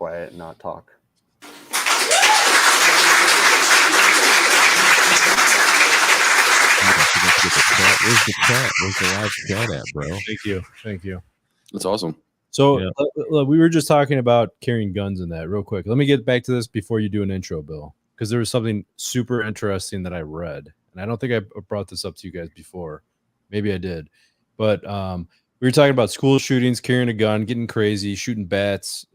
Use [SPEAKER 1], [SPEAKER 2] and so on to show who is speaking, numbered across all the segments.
[SPEAKER 1] quiet and not talk.
[SPEAKER 2] Where's the chat? Where's the live chat at, bro?
[SPEAKER 3] Thank you.
[SPEAKER 4] That's awesome.
[SPEAKER 3] So we were just talking about carrying guns and that real quick. Let me get back to this before you do an intro, Bill, because there was something super interesting that I read, and I don't think I brought this up to you guys before. Maybe I did, but we were talking about school shootings, carrying a gun, getting crazy, shooting bats.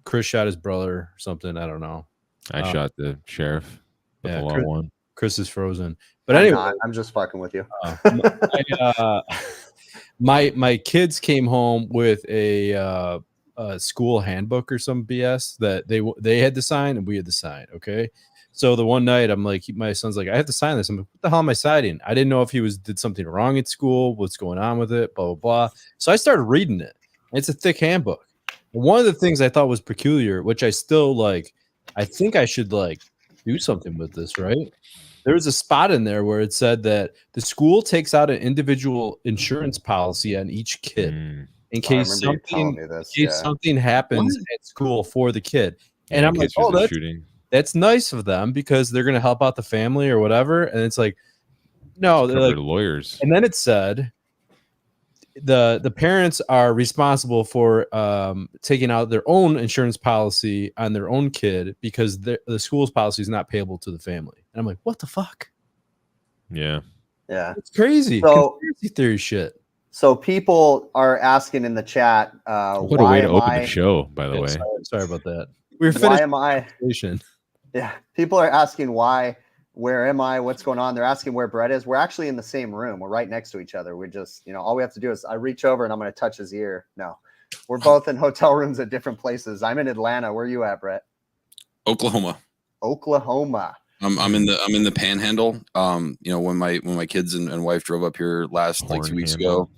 [SPEAKER 3] Chris shot his brother or something. I don't know.
[SPEAKER 2] I shot the sheriff.
[SPEAKER 3] Yeah,
[SPEAKER 2] one.
[SPEAKER 3] Chris is frozen. But anyway,
[SPEAKER 1] I'm just fucking with you.
[SPEAKER 3] My kids came home with a school handbook or some BS that they had to sign and we had to sign. Okay. So the one night I'm like, my son's like, I have to sign this. I'm like, what the hell am I signing? I didn't know if he did something wrong at school, what's going on with it, blah, blah, blah. So I started reading it. It's a thick handbook. And one of the things I thought was peculiar, which I still like, I think I should like do something with this, right? There was a spot in there where it said that the school takes out an individual insurance policy on each kid in case something happens at school for the kid. And I'm like, oh, that's nice of them because they're going to help out the family or whatever. And it's like, no, they're like
[SPEAKER 2] lawyers.
[SPEAKER 3] And then it said the parents are responsible for taking out their own insurance policy on their own kid because the school's policy is not payable to the family. And I'm like, what the fuck?
[SPEAKER 2] Yeah.
[SPEAKER 3] It's crazy.
[SPEAKER 1] So,
[SPEAKER 3] conspiracy theory shit.
[SPEAKER 1] So people are asking in the chat,
[SPEAKER 2] what a way to open the show, by the way.
[SPEAKER 3] Sorry about that. We're finished.
[SPEAKER 1] Yeah. People are asking where am I? What's going on? They're asking where Brett is. We're actually in the same room. We're right next to each other. We're just, all we have to do is I reach over and I'm going to touch his ear. No, we're both in hotel rooms at different places. I'm in Atlanta. Where are you at, Brett?
[SPEAKER 4] Oklahoma. I'm in the Panhandle. When my kids and wife drove up here last 2 weeks ago,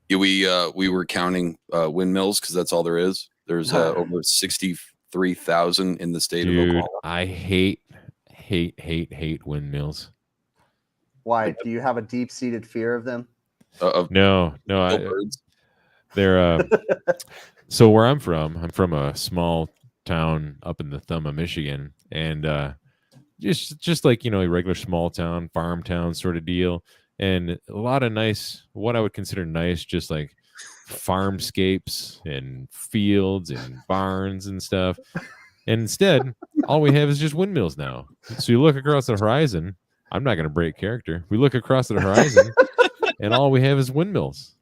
[SPEAKER 4] we were counting windmills because that's all there is. There's over 63,000 in the state of Oklahoma.
[SPEAKER 2] I hate windmills.
[SPEAKER 1] Why? Do you have a deep-seated fear of them?
[SPEAKER 2] No. They're so where I'm from a small town up in the thumb of Michigan, and just like a regular small town, farm town sort of deal, and a lot of nice, what I would consider nice, just like farmscapes and fields and barns and stuff. And instead, all we have is just windmills now. So you look across the horizon. I'm not going to break character. We look across the horizon, and all we have is windmills.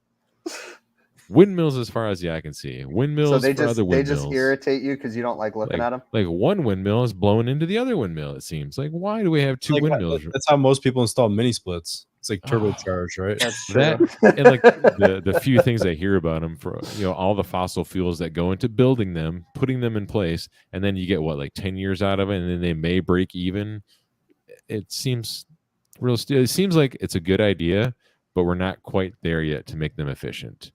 [SPEAKER 2] Windmills as far as the eye can see. Windmills. So
[SPEAKER 1] they just irritate you because you don't like looking at them.
[SPEAKER 2] Like one windmill is blowing into the other windmill. It seems like, why do we have two windmills?
[SPEAKER 3] That's how most people install mini splits. It's like turbocharged, right?
[SPEAKER 2] That and like the few things I hear about them for all the fossil fuels that go into building them, putting them in place, and then you get like 10 years out of it, and then they may break even. It seems It seems like it's a good idea, but we're not quite there yet to make them efficient.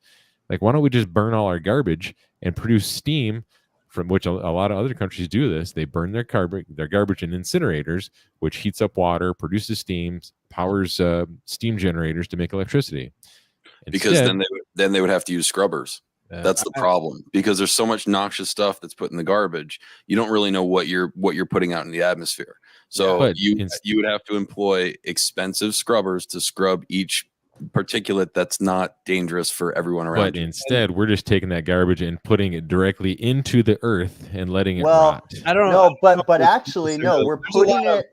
[SPEAKER 2] Like, why don't we just burn all our garbage and produce steam, from which a lot of other countries do this. They burn their garbage in incinerators, which heats up water, produces steam, powers steam generators to make electricity.
[SPEAKER 4] Because then they would have to use scrubbers. That's the problem, because there's so much noxious stuff that's put in the garbage. You don't really know what you're putting out in the atmosphere. So you would have to employ expensive scrubbers to scrub each particulate that's not dangerous for everyone around.
[SPEAKER 2] But instead, we're just taking that garbage and putting it directly into the earth and letting it rot.
[SPEAKER 1] I don't know. No, but actually, no, we're putting it.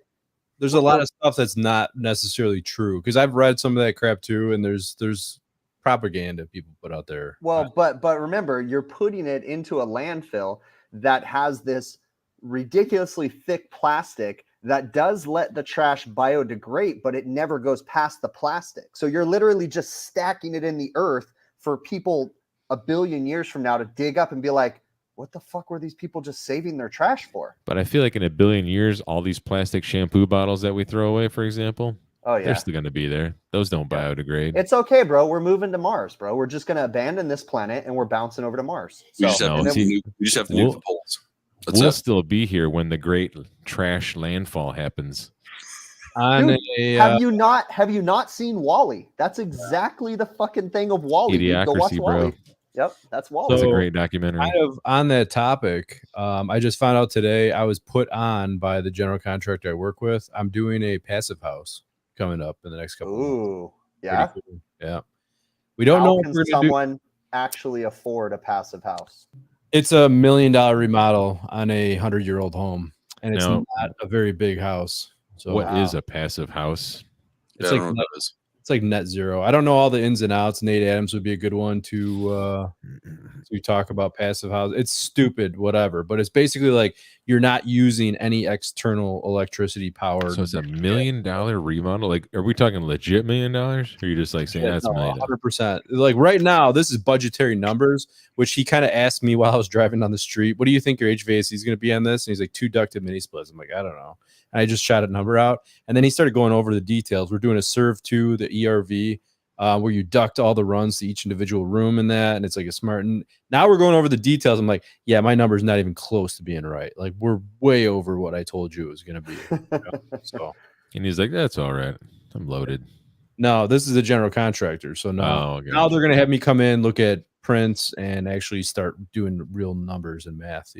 [SPEAKER 3] There's a lot of stuff that's not necessarily true, because I've read some of that crap too, and there's propaganda people put out there.
[SPEAKER 1] Well, but remember, you're putting it into a landfill that has this ridiculously thick plastic that does let the trash biodegrade, but it never goes past the plastic. So you're literally just stacking it in the earth for people a billion years from now to dig up and be like, what the fuck were these people just saving their trash for?
[SPEAKER 2] But I feel like in a billion years, all these plastic shampoo bottles that we throw away, for example, they're still going to be there. Those don't biodegrade.
[SPEAKER 1] It's okay, bro. We're moving to Mars, bro. We're just going to abandon this planet and we're bouncing over to Mars.
[SPEAKER 4] We just have to nuke the poles.
[SPEAKER 2] We'll still be here when the great trash landfall happens.
[SPEAKER 1] Dude, have you not seen WALL-E? That's exactly the fucking thing of WALL-E.
[SPEAKER 2] Idiocracy, bro.
[SPEAKER 1] Yep, that's Wally.
[SPEAKER 2] It's a great documentary.
[SPEAKER 3] Kind of on that topic, I just found out today I was put on by the general contractor I work with. I'm doing a passive house coming up in the next couple of months.
[SPEAKER 1] Ooh, yeah.
[SPEAKER 3] Cool. Yeah. We don't know if we're
[SPEAKER 1] someone actually afford a passive house.
[SPEAKER 3] It's $1 million remodel on a 100-year-old home, and it's not a very big house. So
[SPEAKER 2] what is a passive house?
[SPEAKER 3] It's like net zero. I don't know all the ins and outs. Nate Adams would be a good one to talk about passive house. It's stupid, whatever, but it's basically like you're not using any external electricity power.
[SPEAKER 2] So it's $1 million remodel. Like, are we talking legit $1 million? Or are you just like saying that's
[SPEAKER 3] 100%? Like right now, this is budgetary numbers, which he kind of asked me while I was driving down the street. What do you think your HVAC is going to be on this? And he's like 2 ducted mini splits. I'm like, I don't know. And I just shot a number out, and then he started going over the details. We're doing a serve to the ERV, where you duct all the runs to each individual room in that, and it's like a smart. And now we're going over the details. I'm like, yeah, my number's not even close to being right. Like we're way over what I told you it was going to be. So,
[SPEAKER 2] and he's like, that's all right. I'm loaded.
[SPEAKER 3] No, this is a general contractor. So now they're going to have me come in, look at prints, and actually start doing real numbers and math.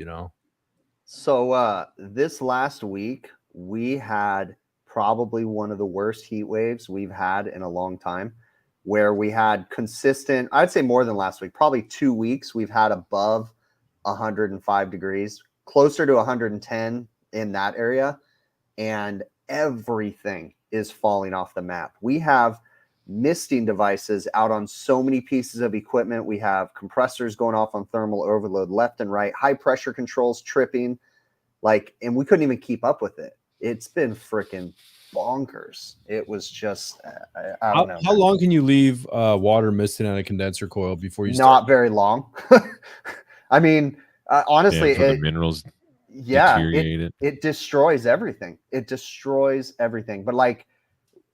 [SPEAKER 1] So this last week, we had probably one of the worst heat waves we've had in a long time, where we had consistent, I'd say more than last week, probably 2 weeks, we've had above 105 degrees, closer to 110 in that area, and everything is falling off the map. We have misting devices out on so many pieces of equipment. We have compressors going off on thermal overload left and right, high pressure controls tripping, and we couldn't even keep up with it. It's been freaking bonkers. It was just, I don't know.
[SPEAKER 3] How long can you leave water misting on a condenser coil before you start?
[SPEAKER 1] Not very long. I mean, honestly,
[SPEAKER 2] the minerals
[SPEAKER 1] deteriorate it destroys everything. It destroys everything. But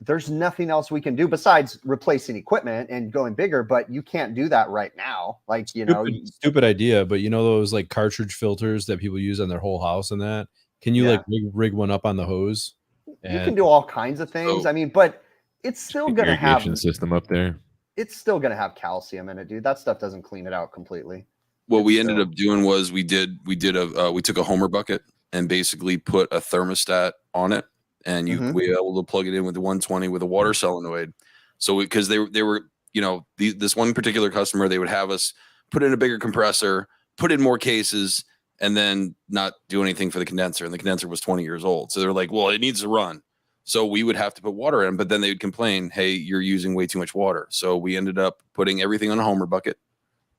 [SPEAKER 1] there's nothing else we can do besides replacing equipment and going bigger, but you can't do that right now.
[SPEAKER 3] Stupid idea, but those cartridge filters that people use on their whole house and that. Can you rig one up on the hose?
[SPEAKER 1] You can do all kinds of things. I mean, but it's still going to have
[SPEAKER 2] irrigation system up there.
[SPEAKER 1] It's still going to have calcium in it, dude. That stuff doesn't clean it out completely.
[SPEAKER 4] What we ended up doing was we took a Homer bucket and basically put a thermostat on it, and we were able to plug it in with the 120 with a water solenoid. So because they were this one particular customer, they would have us put in a bigger compressor, put in more cases, and then not do anything for the condenser. And the condenser was 20 years old. So they're like, well, it needs to run. So we would have to put water in, but then they would complain, hey, you're using way too much water. So we ended up putting everything on a Homer bucket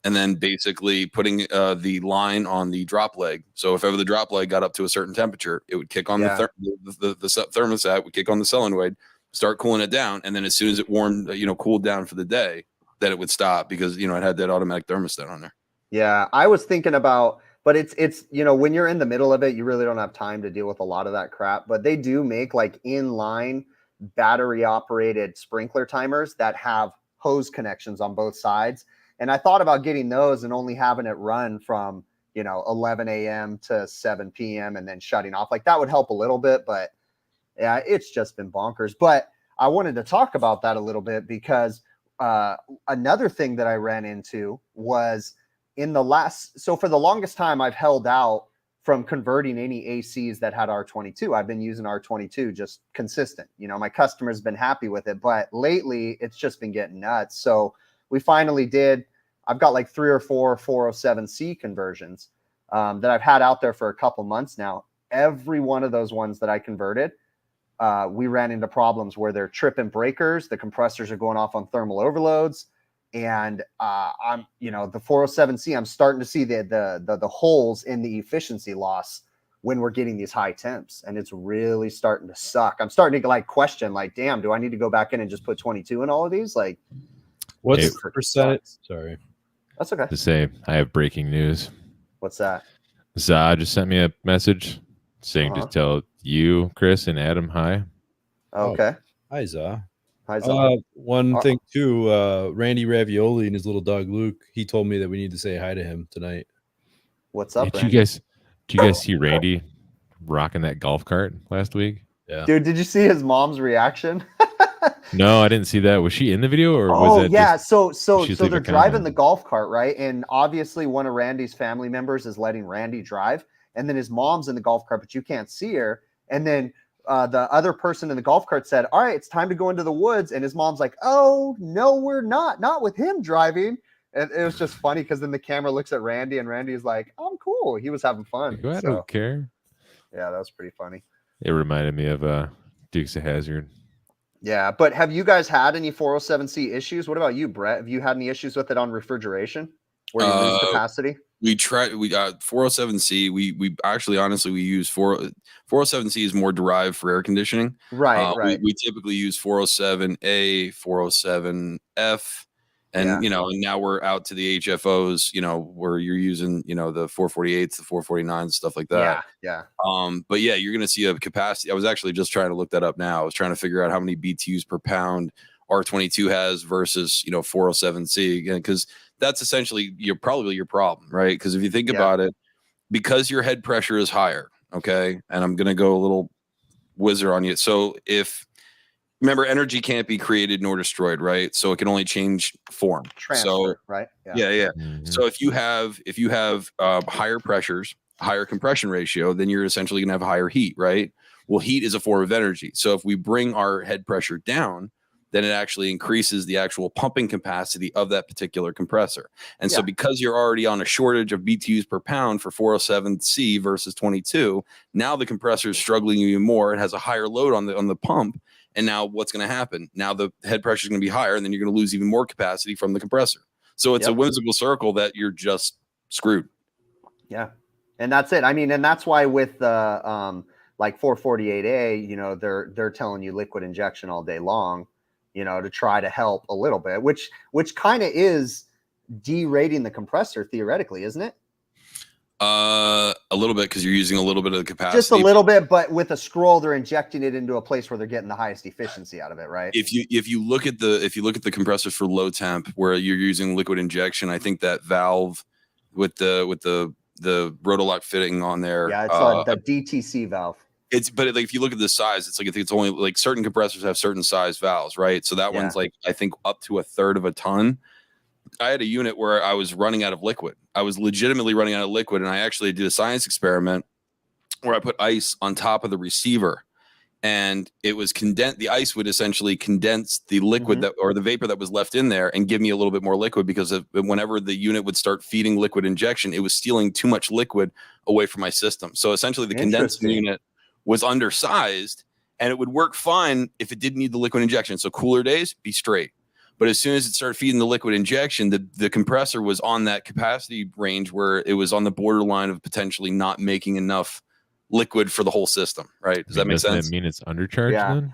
[SPEAKER 4] and then basically putting the line on the drop leg. So if ever the drop leg got up to a certain temperature, it would kick on the thermostat, would kick on the solenoid, start cooling it down. And then as soon as it warmed, cooled down for the day, then it would stop because, it had that automatic thermostat on there.
[SPEAKER 1] Yeah, I was thinking about, but it's when you're in the middle of it, you really don't have time to deal with a lot of that crap. But they do make inline battery operated sprinkler timers that have hose connections on both sides. And I thought about getting those and only having it run from 11 a.m. to 7 p.m. and then shutting off. That would help a little bit, but yeah, it's just been bonkers. But I wanted to talk about that a little bit because another thing that I ran into was for the longest time, I've held out from converting any ACs that had R22. I've been using R22 just consistent. My customer's been happy with it, but lately it's just been getting nuts. So we finally did. I've got 3 or 4 407C conversions that I've had out there for a couple months now. Every one of those ones that I converted, we ran into problems where they're tripping breakers. The compressors are going off on thermal overloads. And I'm, the 407C, I'm starting to see the holes in the efficiency loss when we're getting these high temps, and it's really starting to suck. I'm starting to question, damn, do I need to go back in and just put 22 in all of these?
[SPEAKER 3] What's the percentage? Sorry,
[SPEAKER 1] that's okay.
[SPEAKER 2] To say, I have breaking news.
[SPEAKER 1] What's that?
[SPEAKER 2] Zah just sent me a message saying to tell you, Chris, and Adam hi.
[SPEAKER 1] Okay.
[SPEAKER 3] Hi, Zah.
[SPEAKER 1] One
[SPEAKER 3] thing too, Randy Ravioli and his little dog Luke, he told me that we need to say hi to him tonight.
[SPEAKER 1] What's up,
[SPEAKER 2] Did you guys see Randy rocking that golf cart last week?
[SPEAKER 3] Yeah.
[SPEAKER 1] Dude, did you see his mom's reaction?
[SPEAKER 2] No, I didn't see that. Was she in the video or was
[SPEAKER 1] Oh
[SPEAKER 2] that
[SPEAKER 1] yeah,
[SPEAKER 2] just
[SPEAKER 1] so
[SPEAKER 2] she's
[SPEAKER 1] they're
[SPEAKER 2] leaving a
[SPEAKER 1] driving
[SPEAKER 2] comment?
[SPEAKER 1] the golf cart, right? And obviously one of Randy's family members is letting Randy drive, and then his mom's in the golf cart, but you can't see her. And then the other person in the golf cart said, "All right, it's time to go into the woods." And his mom's like, "Oh no, we're not with him driving." And it was just funny because then the camera looks at Randy, and Randy's like, "I'm cool." He was having fun.
[SPEAKER 2] Like, I don't care.
[SPEAKER 1] Yeah, that was pretty funny.
[SPEAKER 2] It reminded me of Dukes of Hazzard.
[SPEAKER 1] Yeah, but have you guys had any 407C issues? What about you, Brett? Have you had any issues with it on refrigeration where you lose capacity?
[SPEAKER 4] We got 407C. We actually honestly we use 407C is more derived for air conditioning.
[SPEAKER 1] Right, right.
[SPEAKER 4] We typically use 407A, 407F, and and now we're out to the HFOs, where you're using, the 448s, the 449s, stuff like that.
[SPEAKER 1] Yeah.
[SPEAKER 4] But yeah, you're gonna see a capacity. I was actually just trying to look that up now. I was trying to figure out how many BTUs per pound R22 has versus 407C, again, because that's essentially probably your problem, right? Because if you think about it, because your head pressure is higher, okay, and I'm gonna go a little wizard on you. So remember, energy can't be created nor destroyed, right? So it can only change form.
[SPEAKER 1] Transfer, right?
[SPEAKER 4] Yeah. Mm-hmm. So if you have higher pressures, higher compression ratio, then you're essentially gonna have higher heat, right? Well, heat is a form of energy. So if we bring our head pressure down, then it actually increases the actual pumping capacity of that particular compressor. And so because you're already on a shortage of BTUs per pound for 407C versus 22, now the compressor is struggling even more. It has a higher load on the pump. And now what's going to happen? Now the head pressure is going to be higher, and then you're going to lose even more capacity from the compressor. So it's a whimsical circle that you're just screwed.
[SPEAKER 1] Yeah. And that's it. I mean, and that's why with the like 448A, they're telling you liquid injection all day long, to try to help a little bit, which kind of is derating the compressor theoretically, isn't it?
[SPEAKER 4] A little bit, because you're using a little bit of the capacity.
[SPEAKER 1] Just a little bit, but with a scroll, they're injecting it into a place where they're getting the highest efficiency out of it, right?
[SPEAKER 4] If you look at the compressors for low temp where you're using liquid injection, I think that valve with the rotolock fitting on there.
[SPEAKER 1] Yeah, it's the DTC valve.
[SPEAKER 4] But like if you look at the size, it's like I think it's only like certain compressors have certain size valves, right? So that one's like I think up to 1/3 of a ton. I had a unit where I was running out of liquid. I was legitimately running out of liquid, and I actually did a science experiment where I put ice on top of the receiver, and it was condensed. The ice would essentially condense the liquid or the vapor that was left in there and give me a little bit more liquid, because whenever the unit would start feeding liquid injection, it was stealing too much liquid away from my system. So essentially the condensing unit was undersized, and it would work fine if it didn't need the liquid injection. So cooler days, be straight. But as soon as it started feeding the liquid injection, the compressor was on that capacity range where it was on the borderline of potentially not making enough liquid for the whole system, right? Does that make sense?
[SPEAKER 2] Does that mean it's undercharged then?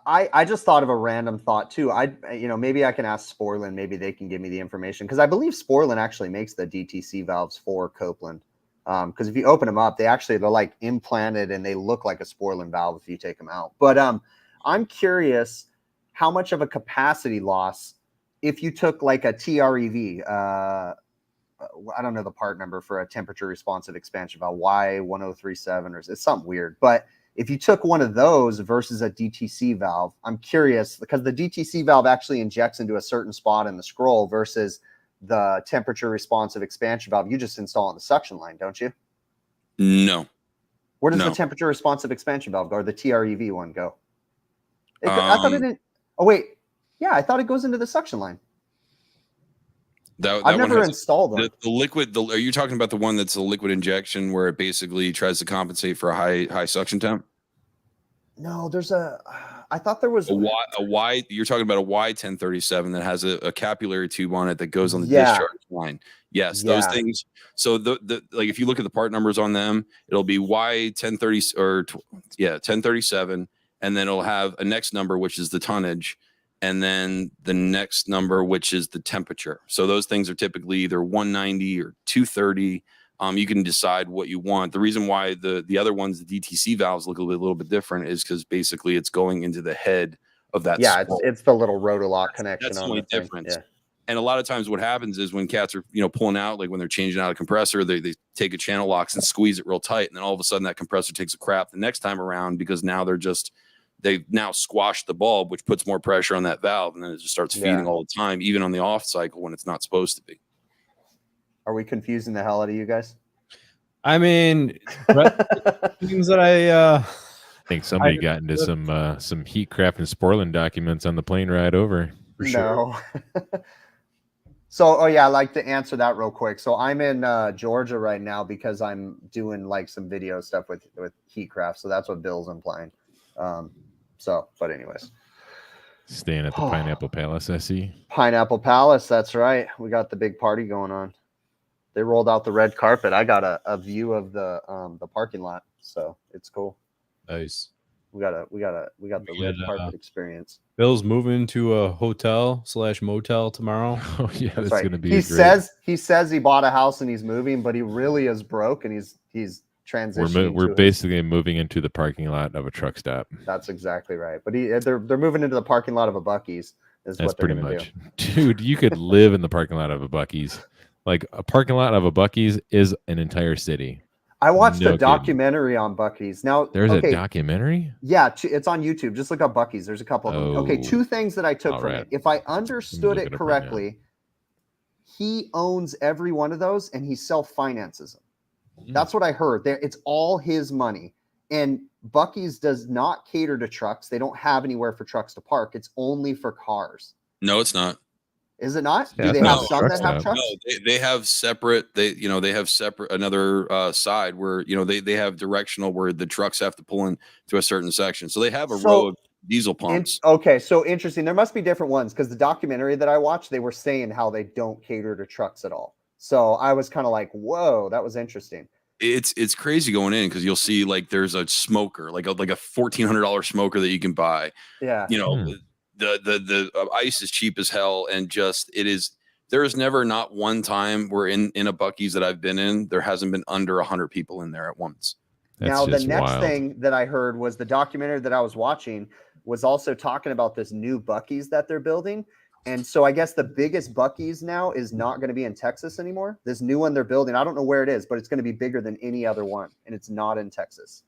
[SPEAKER 1] I just thought of a random thought too. Maybe I can ask Sporlan. Maybe they can give me the information, because I believe Sporlan actually makes the DTC valves for Copeland. Because if you open them up, they're like implanted, and they look like a Sporlan valve if you take them out. But I'm curious how much of a capacity loss if you took like a TREV. I don't know the part number for a temperature responsive expansion valve, Y1037, or it's something weird. But if you took one of those versus a DTC valve, I'm curious, because the DTC valve actually injects into a certain spot in the scroll versus the temperature responsive expansion valve you just install on the suction line, don't you?
[SPEAKER 4] No.
[SPEAKER 1] Where does the temperature responsive expansion valve go, or the TREV one go? I thought it didn't. Oh wait, yeah, I thought it goes into the suction line. I've never installed them.
[SPEAKER 4] The liquid. Are you talking about the one that's a liquid injection where it basically tries to compensate for a high suction temp?
[SPEAKER 1] No, I thought there was
[SPEAKER 4] a Y. You're talking about a Y1037 that has a capillary tube on it that goes on the discharge line. Yes, those things. So like if you look at the part numbers on them, it'll be Y1030 or 1037, and then it'll have a next number which is the tonnage, and then the next number which is the temperature. So those things are typically either 190 or 230. You can decide what you want. The reason why the other ones, the DTC valves, look a little bit different is because basically it's going into the head of that.
[SPEAKER 1] Yeah, it's the little rotolock connection.
[SPEAKER 4] That's the only difference. Yeah. And a lot of times what happens is when cats are pulling out, like when they're changing out a compressor, they take a channel locks and squeeze it real tight, and then all of a sudden that compressor takes a crap the next time around, because now they're just they now squash the bulb, which puts more pressure on that valve, and then it just starts feeding all the time, even on the off cycle when it's not supposed to be.
[SPEAKER 1] Are we confusing the hell out of you guys?
[SPEAKER 3] I mean, things that I
[SPEAKER 2] think somebody got into some Heatcraft and Sporland documents on the plane ride over.
[SPEAKER 3] For sure.
[SPEAKER 1] So, I'd like to answer that real quick. So I'm in Georgia right now because I'm doing like some video stuff with Heatcraft. So that's what Bill's implying. But anyways.
[SPEAKER 2] Staying at the Pineapple Palace, I see.
[SPEAKER 1] Pineapple Palace, that's right. We got the big party going on. They rolled out the red carpet. I got a view of the parking lot, so it's cool.
[SPEAKER 3] Nice.
[SPEAKER 1] We got the red carpet experience.
[SPEAKER 3] Bill's moving to a hotel/motel tomorrow.
[SPEAKER 2] Oh yeah, that's
[SPEAKER 1] right.
[SPEAKER 2] gonna be.
[SPEAKER 1] He says he bought a house and he's moving, but he really is broke and he's transitioning.
[SPEAKER 2] We're basically moving into the parking lot of a truck stop.
[SPEAKER 1] That's exactly right. But they're moving into the parking lot of a Buc-ee's. That's what they're pretty much,
[SPEAKER 2] dude. You could live in the parking lot of a Buc-ee's. Like a parking lot of a Buc-ee's is an entire city.
[SPEAKER 1] I watched a documentary on Buc-ee's. Now
[SPEAKER 2] there's a documentary.
[SPEAKER 1] Yeah, it's on YouTube. Just look up Buc-ee's. There's a couple of them. Okay, two things that I took from it. If I understood it correctly, he owns every one of those and he self-finances them. That's what I heard. It's all his money. And Buc-ee's does not cater to trucks. They don't have anywhere for trucks to park. It's only for cars.
[SPEAKER 4] No, it's not.
[SPEAKER 1] Is it not?
[SPEAKER 2] Yeah,
[SPEAKER 1] do they have some that have trucks?
[SPEAKER 4] No, they have separate. They have separate another side where they have directional where the trucks have to pull in to a certain section. So they have a row of diesel pumps.
[SPEAKER 1] Okay, so interesting. There must be different ones because the documentary that I watched, they were saying how they don't cater to trucks at all. So I was kind of like, whoa, that was interesting.
[SPEAKER 4] It's crazy going in because you'll see like there's a smoker, like a $1,400 smoker that you can buy.
[SPEAKER 1] Yeah,
[SPEAKER 4] The ice is cheap as hell, and there is never not one time where in a Buc-ee's that I've been in, there hasn't been under 100 people in there at once.
[SPEAKER 1] Now, the next thing that I heard was the documentary that I was watching was also talking about this new Buc-ee's that they're building. And so I guess the biggest Buc-ee's now is not going to be in Texas anymore. This new one they're building, I don't know where it is, but it's going to be bigger than any other one. And it's not in Texas,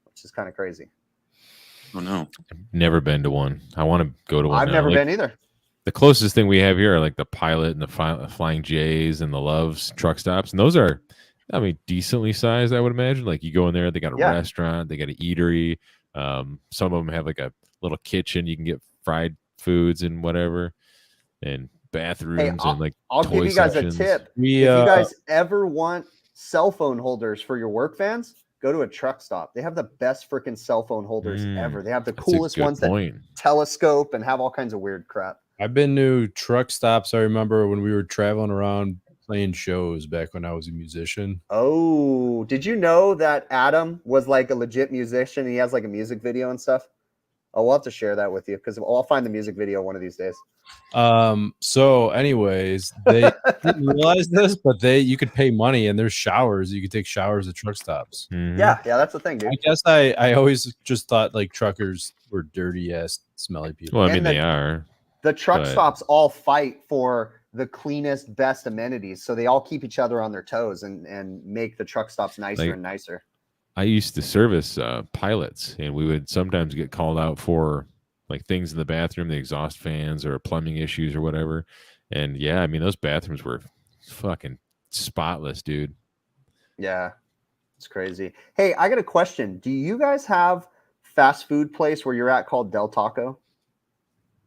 [SPEAKER 1] which is kind of crazy.
[SPEAKER 4] Oh, no.
[SPEAKER 2] I've never been to one. I want to go to one.
[SPEAKER 1] I've never been either.
[SPEAKER 2] The closest thing we have here are like the Pilot and the Flying J's and the Love's truck stops. And those are, I mean, decently sized, I would imagine. Like you go in there, they got a restaurant, they got an eatery. Some of them have like a little kitchen. You can get fried foods and whatever, and bathrooms and like
[SPEAKER 1] I'll give you guys
[SPEAKER 2] sections.
[SPEAKER 1] a tip. If you guys ever want cell phone holders for your work vans, go to a truck stop. They have the best freaking cell phone holders ever. They have the coolest ones that telescope and have all kinds of weird crap.
[SPEAKER 3] I've been to truck stops. I remember when we were traveling around playing shows back when I was a musician.
[SPEAKER 1] Oh, did you know that Adam was like a legit musician? He has like a music video and stuff. Oh, we'll have to share that with you because I'll find the music video one of these days.
[SPEAKER 3] So anyways, they didn't realize this, but you could pay money and there's showers. You could take showers at truck stops.
[SPEAKER 2] Mm-hmm.
[SPEAKER 1] Yeah, that's the thing, dude.
[SPEAKER 3] I guess I always just thought like truckers were dirty ass, smelly people.
[SPEAKER 2] Well, I mean, they are.
[SPEAKER 1] The truck stops all fight for the cleanest, best amenities. So they all keep each other on their toes and make the truck stops nicer and nicer.
[SPEAKER 2] I used to service pilots, and we would sometimes get called out for like things in the bathroom, the exhaust fans or plumbing issues or whatever. And yeah, I mean, those bathrooms were fucking spotless, dude.
[SPEAKER 1] Yeah, it's crazy. Hey, I got a question. Do you guys have fast food place where you're at called Del Taco?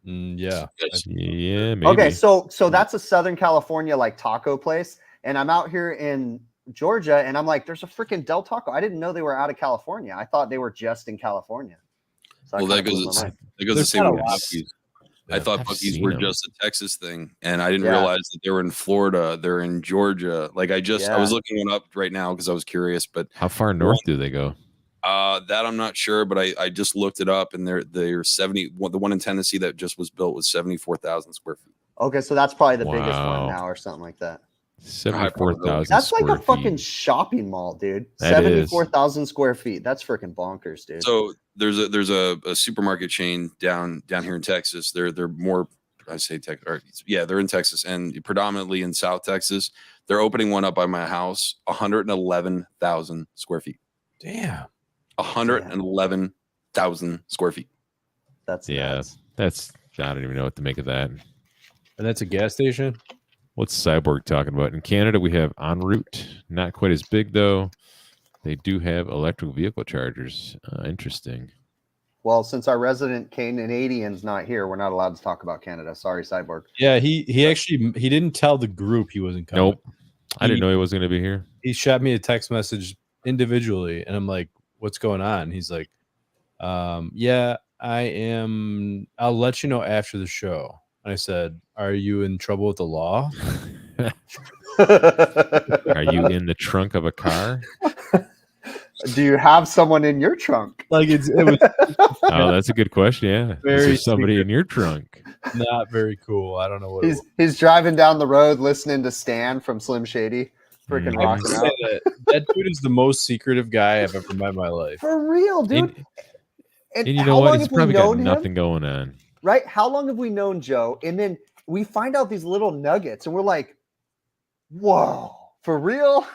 [SPEAKER 3] Yeah.
[SPEAKER 2] Yeah, maybe.
[SPEAKER 1] Okay, so that's a Southern California like taco place, and I'm out here in Georgia, and I'm like, there's a freaking Del Taco. I didn't know they were out of California. I thought they were just in California. So
[SPEAKER 4] well, that goes the same with Buc-ee's. I thought Buc-ee's were just a Texas thing, and I didn't realize that they were in Florida. They're in Georgia. Like I was looking one up right now because I was curious. But
[SPEAKER 2] how far north do they go?
[SPEAKER 4] That I'm not sure, but I just looked it up, and they're 70. The one in Tennessee that just was built was 74,000 square feet.
[SPEAKER 1] Okay, so that's probably the biggest one now, or something like that.
[SPEAKER 2] 74,000.
[SPEAKER 1] That's like a fucking shopping mall, dude. 74,000 square feet. That's freaking bonkers, dude.
[SPEAKER 4] So there's a supermarket chain down here in Texas. They're more, I say Texas. They're in Texas and predominantly in South Texas. They're opening one up by my house, 111,000 square feet.
[SPEAKER 3] Damn.
[SPEAKER 4] 111,000 square feet.
[SPEAKER 1] That's
[SPEAKER 2] yeah.
[SPEAKER 1] nuts.
[SPEAKER 2] That's I don't even know what to make of that.
[SPEAKER 3] And that's a gas station.
[SPEAKER 2] What's Cyborg talking about? In Canada, we have En Route. Not quite as big though. They do have electric vehicle chargers. Interesting.
[SPEAKER 1] Well, since our resident Canadian's not here, we're not allowed to talk about Canada. Sorry, Cyborg.
[SPEAKER 3] Yeah, he actually he didn't tell the group he wasn't coming.
[SPEAKER 2] Nope. I didn't know he was going to be here.
[SPEAKER 3] He shot me a text message individually, and I'm like, "What's going on?" He's like, "Yeah, I am. I'll let you know after the show." And I said, "Are you in trouble with the law?
[SPEAKER 2] Are you in the trunk of a car?
[SPEAKER 1] Do you have someone in your trunk?
[SPEAKER 3] Like it was
[SPEAKER 2] Oh, that's a good question. Yeah, is
[SPEAKER 3] Very
[SPEAKER 2] there somebody
[SPEAKER 3] secret.
[SPEAKER 2] in your trunk?
[SPEAKER 3] not very cool. I don't know what it was.
[SPEAKER 1] He's driving down the road listening to Stan from Slim Shady, freaking
[SPEAKER 2] Mhm.
[SPEAKER 1] rocking out.
[SPEAKER 3] That dude is the most secretive guy I've ever met in my life.
[SPEAKER 1] For real, dude.
[SPEAKER 2] And you
[SPEAKER 1] how
[SPEAKER 2] know what?
[SPEAKER 1] long
[SPEAKER 2] He's
[SPEAKER 1] have we
[SPEAKER 2] probably got
[SPEAKER 1] known him?
[SPEAKER 2] nothing going on.
[SPEAKER 1] Right? How long have we known Joe? And then we find out these little nuggets, and we're like, "Whoa, for real?"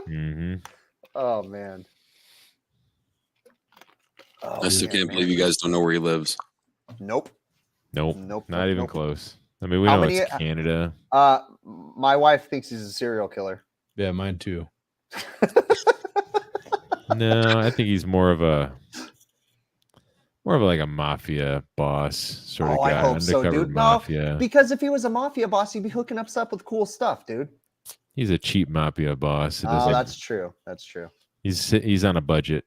[SPEAKER 2] Hmm.
[SPEAKER 1] Oh man. Oh,
[SPEAKER 4] I still
[SPEAKER 1] man,
[SPEAKER 4] can't
[SPEAKER 1] man.
[SPEAKER 4] believe you guys don't know where he lives.
[SPEAKER 1] Nope.
[SPEAKER 2] Nope.
[SPEAKER 1] Nope.
[SPEAKER 2] Not
[SPEAKER 1] nope,
[SPEAKER 2] even
[SPEAKER 1] nope.
[SPEAKER 2] close. I mean, we
[SPEAKER 1] How
[SPEAKER 2] know
[SPEAKER 1] many-
[SPEAKER 2] it's Canada.
[SPEAKER 1] My wife thinks he's a serial killer.
[SPEAKER 3] Yeah, mine too.
[SPEAKER 2] No, I think he's more of like a mafia boss sort of
[SPEAKER 1] Oh, I
[SPEAKER 2] guy.
[SPEAKER 1] hope so,
[SPEAKER 2] Undercover
[SPEAKER 1] dude. No,
[SPEAKER 2] mafia.
[SPEAKER 1] Because if he was a mafia boss, he'd be hooking us up with cool stuff, dude.
[SPEAKER 2] He's a cheap mafia boss. It
[SPEAKER 1] Oh,
[SPEAKER 2] doesn't-
[SPEAKER 1] that's true. That's true.
[SPEAKER 2] he's on a budget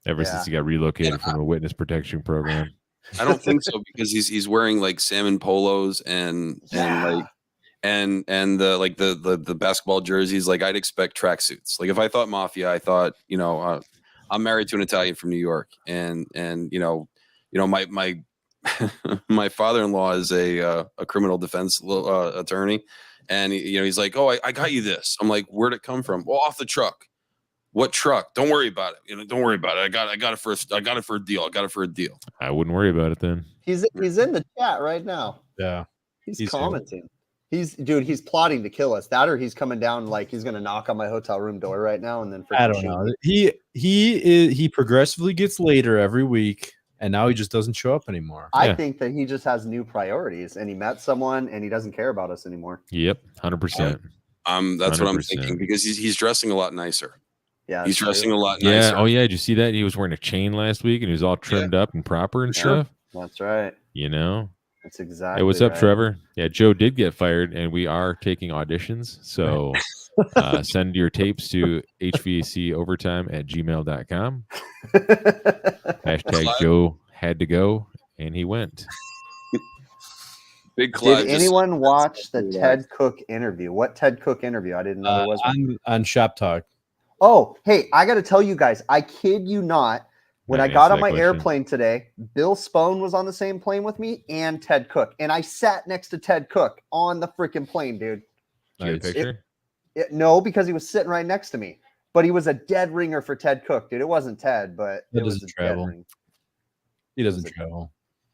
[SPEAKER 2] ever
[SPEAKER 1] Yeah.
[SPEAKER 2] since he got relocated from a witness protection program.
[SPEAKER 4] I don't think so because he's wearing like salmon polos and like and the basketball jerseys. Like I'd expect tracksuits. Like if I thought mafia, I thought I'm married to an Italian from New York, and my my father-in-law is a criminal defense attorney, and he's like, oh, I got you this. I'm like, where'd it come from? Well, off the truck. What truck? Don't worry about it. Don't worry about it. I got it for a deal. I got it for a deal.
[SPEAKER 2] I wouldn't worry about it then.
[SPEAKER 1] He's in the chat right now.
[SPEAKER 3] Yeah.
[SPEAKER 1] He's commenting. He's plotting to kill us. That or he's coming down like he's gonna knock on my hotel room door right now and then
[SPEAKER 3] I don't know. He progressively gets later every week, and now he just doesn't show up anymore.
[SPEAKER 1] I think that he just has new priorities and he met someone and he doesn't care about us anymore.
[SPEAKER 2] Yep, 100%.
[SPEAKER 4] That's what I'm thinking because he's dressing a lot nicer.
[SPEAKER 1] Yeah,
[SPEAKER 4] he's dressing a lot nicer.
[SPEAKER 2] Yeah. Oh yeah. Did you see that? He was wearing a chain last week and he was all trimmed up and proper and stuff.
[SPEAKER 1] That's right.
[SPEAKER 2] That's
[SPEAKER 1] exactly.
[SPEAKER 2] Hey, what's up,
[SPEAKER 1] right.
[SPEAKER 2] Trevor? Yeah, Joe did get fired, and we are taking auditions. So send your tapes to HVACOvertime@gmail.com. Hashtag Joe had to go, and he went.
[SPEAKER 4] Big Clive.
[SPEAKER 1] Did anyone watch the Ted Cook interview? What Ted Cook interview? I didn't know there was one.
[SPEAKER 3] On Shop Talk.
[SPEAKER 1] Oh, hey, I got to tell you guys, I kid you not. When I got on my airplane today, Bill Spohn was on the same plane with me and Ted Cook. And I sat next to Ted Cook on the freaking plane, dude.
[SPEAKER 2] Did you get a picture?
[SPEAKER 1] No, because he was sitting right next to me. But he was a dead ringer for Ted Cook, dude. It wasn't Ted, but it was a dead ring.
[SPEAKER 3] He doesn't travel.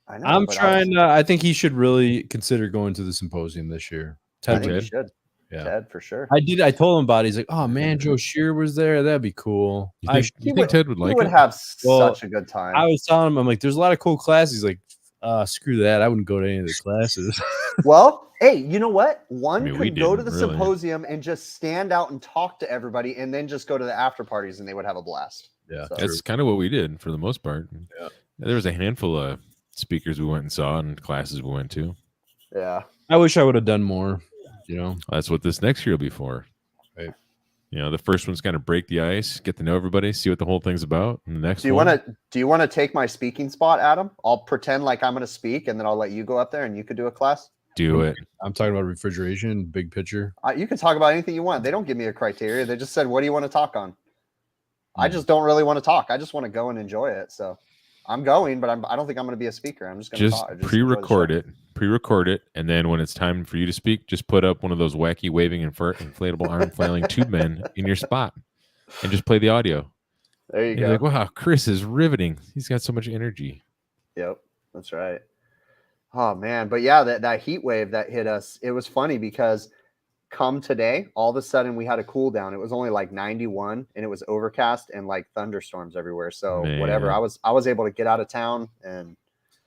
[SPEAKER 1] I know.
[SPEAKER 3] I'm trying. I think he should really consider going to the symposium this year.
[SPEAKER 1] I think he should.
[SPEAKER 3] Yeah,
[SPEAKER 1] Ted for sure.
[SPEAKER 3] I told him about it. He's like, "Oh man, Joe Shearer was there. That'd be cool."
[SPEAKER 2] You think Ted would like it?
[SPEAKER 1] He would have such a good time.
[SPEAKER 3] I was telling him, I'm like, "There's a lot of cool classes." He's like, "Screw that. I wouldn't go to any of the classes."
[SPEAKER 1] Well, hey, you know what? One
[SPEAKER 2] I mean,
[SPEAKER 1] could go to the symposium and just stand out and talk to everybody, and then just go to the after parties, and they would have a blast.
[SPEAKER 3] Yeah,
[SPEAKER 1] so.
[SPEAKER 2] That's kind of what we did for the most part.
[SPEAKER 3] Yeah,
[SPEAKER 2] there was a handful of speakers we went and saw, and classes we went to.
[SPEAKER 1] Yeah,
[SPEAKER 3] I wish I would have done more.
[SPEAKER 2] That's what this next year will be for.
[SPEAKER 3] Right.
[SPEAKER 2] The first one's kind of break the ice, get to know everybody, see what the whole thing's about. And the next
[SPEAKER 1] do you want to take my speaking spot, Adam? I'll pretend like I'm going to speak, and then I'll let you go up there, and you could do a class.
[SPEAKER 2] Do it.
[SPEAKER 3] I'm talking about refrigeration, big picture.
[SPEAKER 1] You can talk about anything you want. They don't give me a criteria. They just said, "What do you want to talk on?" I just don't really want to talk. I just want to go and enjoy it. So I'm going, but I don't think I'm going to be a speaker. I'm just going to talk.
[SPEAKER 2] Pre-record it, and then when it's time for you to speak, just put up one of those wacky waving inflatable arm flailing tube men in your spot, and just play the audio.
[SPEAKER 1] There you go.
[SPEAKER 2] You're like, wow, Chris is riveting. He's got so much energy.
[SPEAKER 1] Yep, that's right. Oh man, but yeah, that heat wave that hit us, it was funny because come today, all of a sudden we had a cool down. It was only like 91 and it was overcast and like thunderstorms everywhere. So whatever, I was able to get out of town and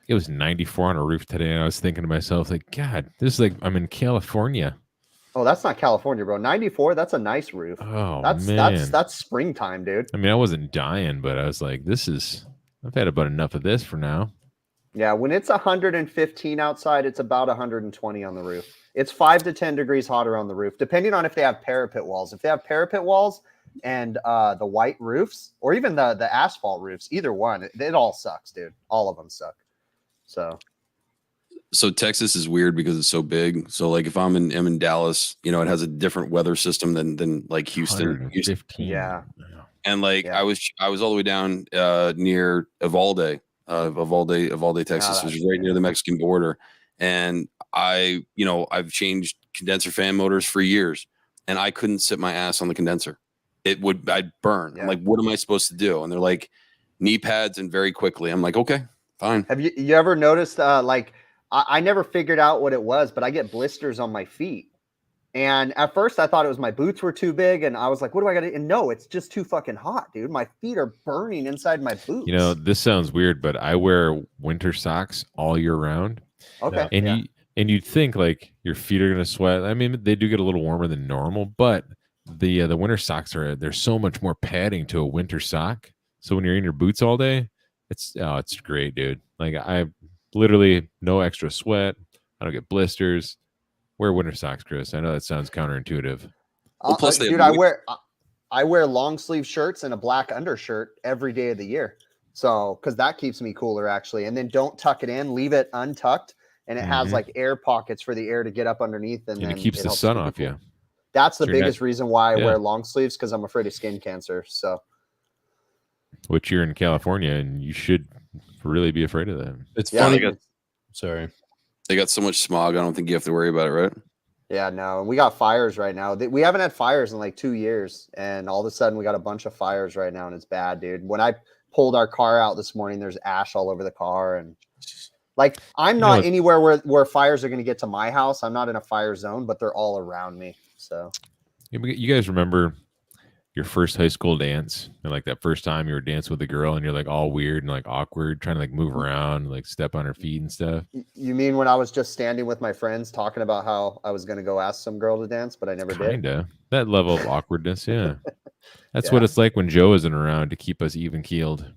[SPEAKER 2] it was 94 on a roof today, and I was thinking to myself, like, God, this is like I'm in California.
[SPEAKER 1] Oh, that's not California, bro. 94, that's a nice roof.
[SPEAKER 2] Oh,
[SPEAKER 1] man. That's springtime, dude.
[SPEAKER 2] I mean, I wasn't dying, but I was like, I've had about enough of this for now.
[SPEAKER 1] Yeah, when it's 115 outside, it's about 120 on the roof. It's 5 to 10 degrees hotter on the roof, depending on if they have parapet walls. If they have parapet walls and the white roofs, or even the asphalt roofs, either one, it all sucks, dude. All of them suck.
[SPEAKER 4] So Texas is weird because it's so big. So like if I'm in Dallas, you know, it has a different weather system than like Houston.
[SPEAKER 1] Yeah.
[SPEAKER 4] And like I was all the way down near Uvalde, Texas, which is right near the Mexican border. And I've changed condenser fan motors for years, and I couldn't sit my ass on the condenser. I'd burn. Yeah. I'm like, what am I supposed to do? And they're like, knee pads and very quickly. I'm like, okay, fine.
[SPEAKER 1] Have you ever noticed like I never figured out what it was, but I get blisters on my feet. And at first I thought it was my boots were too big, and I was like, what do I got to do? And no, it's just too fucking hot, dude. My feet are burning inside my boots.
[SPEAKER 2] You know, this sounds weird, but I wear winter socks all year round.
[SPEAKER 1] Okay.
[SPEAKER 2] And you'd think like your feet are gonna sweat. I mean, they do get a little warmer than normal, but the winter socks there's so much more padding to a winter sock. So when you're in your boots all day, it's great, dude. Like I literally no extra sweat. I don't get blisters. Wear winter socks, Chris. I know that sounds counterintuitive.
[SPEAKER 4] Well, plus
[SPEAKER 1] dude, I wear long sleeve shirts and a black undershirt every day of the year. So, because that keeps me cooler actually. And then don't tuck it in, leave it untucked, and it has like air pockets for the air to get up underneath, and then
[SPEAKER 2] it keeps the sun off you.
[SPEAKER 1] That's the biggest reason why I wear long sleeves, because I'm afraid of skin cancer. So,
[SPEAKER 2] which you're in California, and you should really be afraid of that.
[SPEAKER 3] It's funny. Sorry.
[SPEAKER 4] They got so much smog. I don't think you have to worry about it, right?
[SPEAKER 1] Yeah, no. We got fires right now. We haven't had fires in like 2 years, and all of a sudden we got a bunch of fires right now, and it's bad, dude. When I pulled our car out this morning, there's ash all over the car, and like I'm not anywhere where fires are going to get to my house. I'm not in a fire zone, but they're all around me. So,
[SPEAKER 2] you guys remember your first high school dance, and like that first time you were dancing with a girl, and you're like all weird and like awkward, trying to like move around, and, like step on her feet and stuff?
[SPEAKER 1] You mean when I was just standing with my friends talking about how I was going to go ask some girl to dance, but I never did?
[SPEAKER 2] Kinda. That level of awkwardness, yeah. That's what it's like when Joe isn't around to keep us even keeled.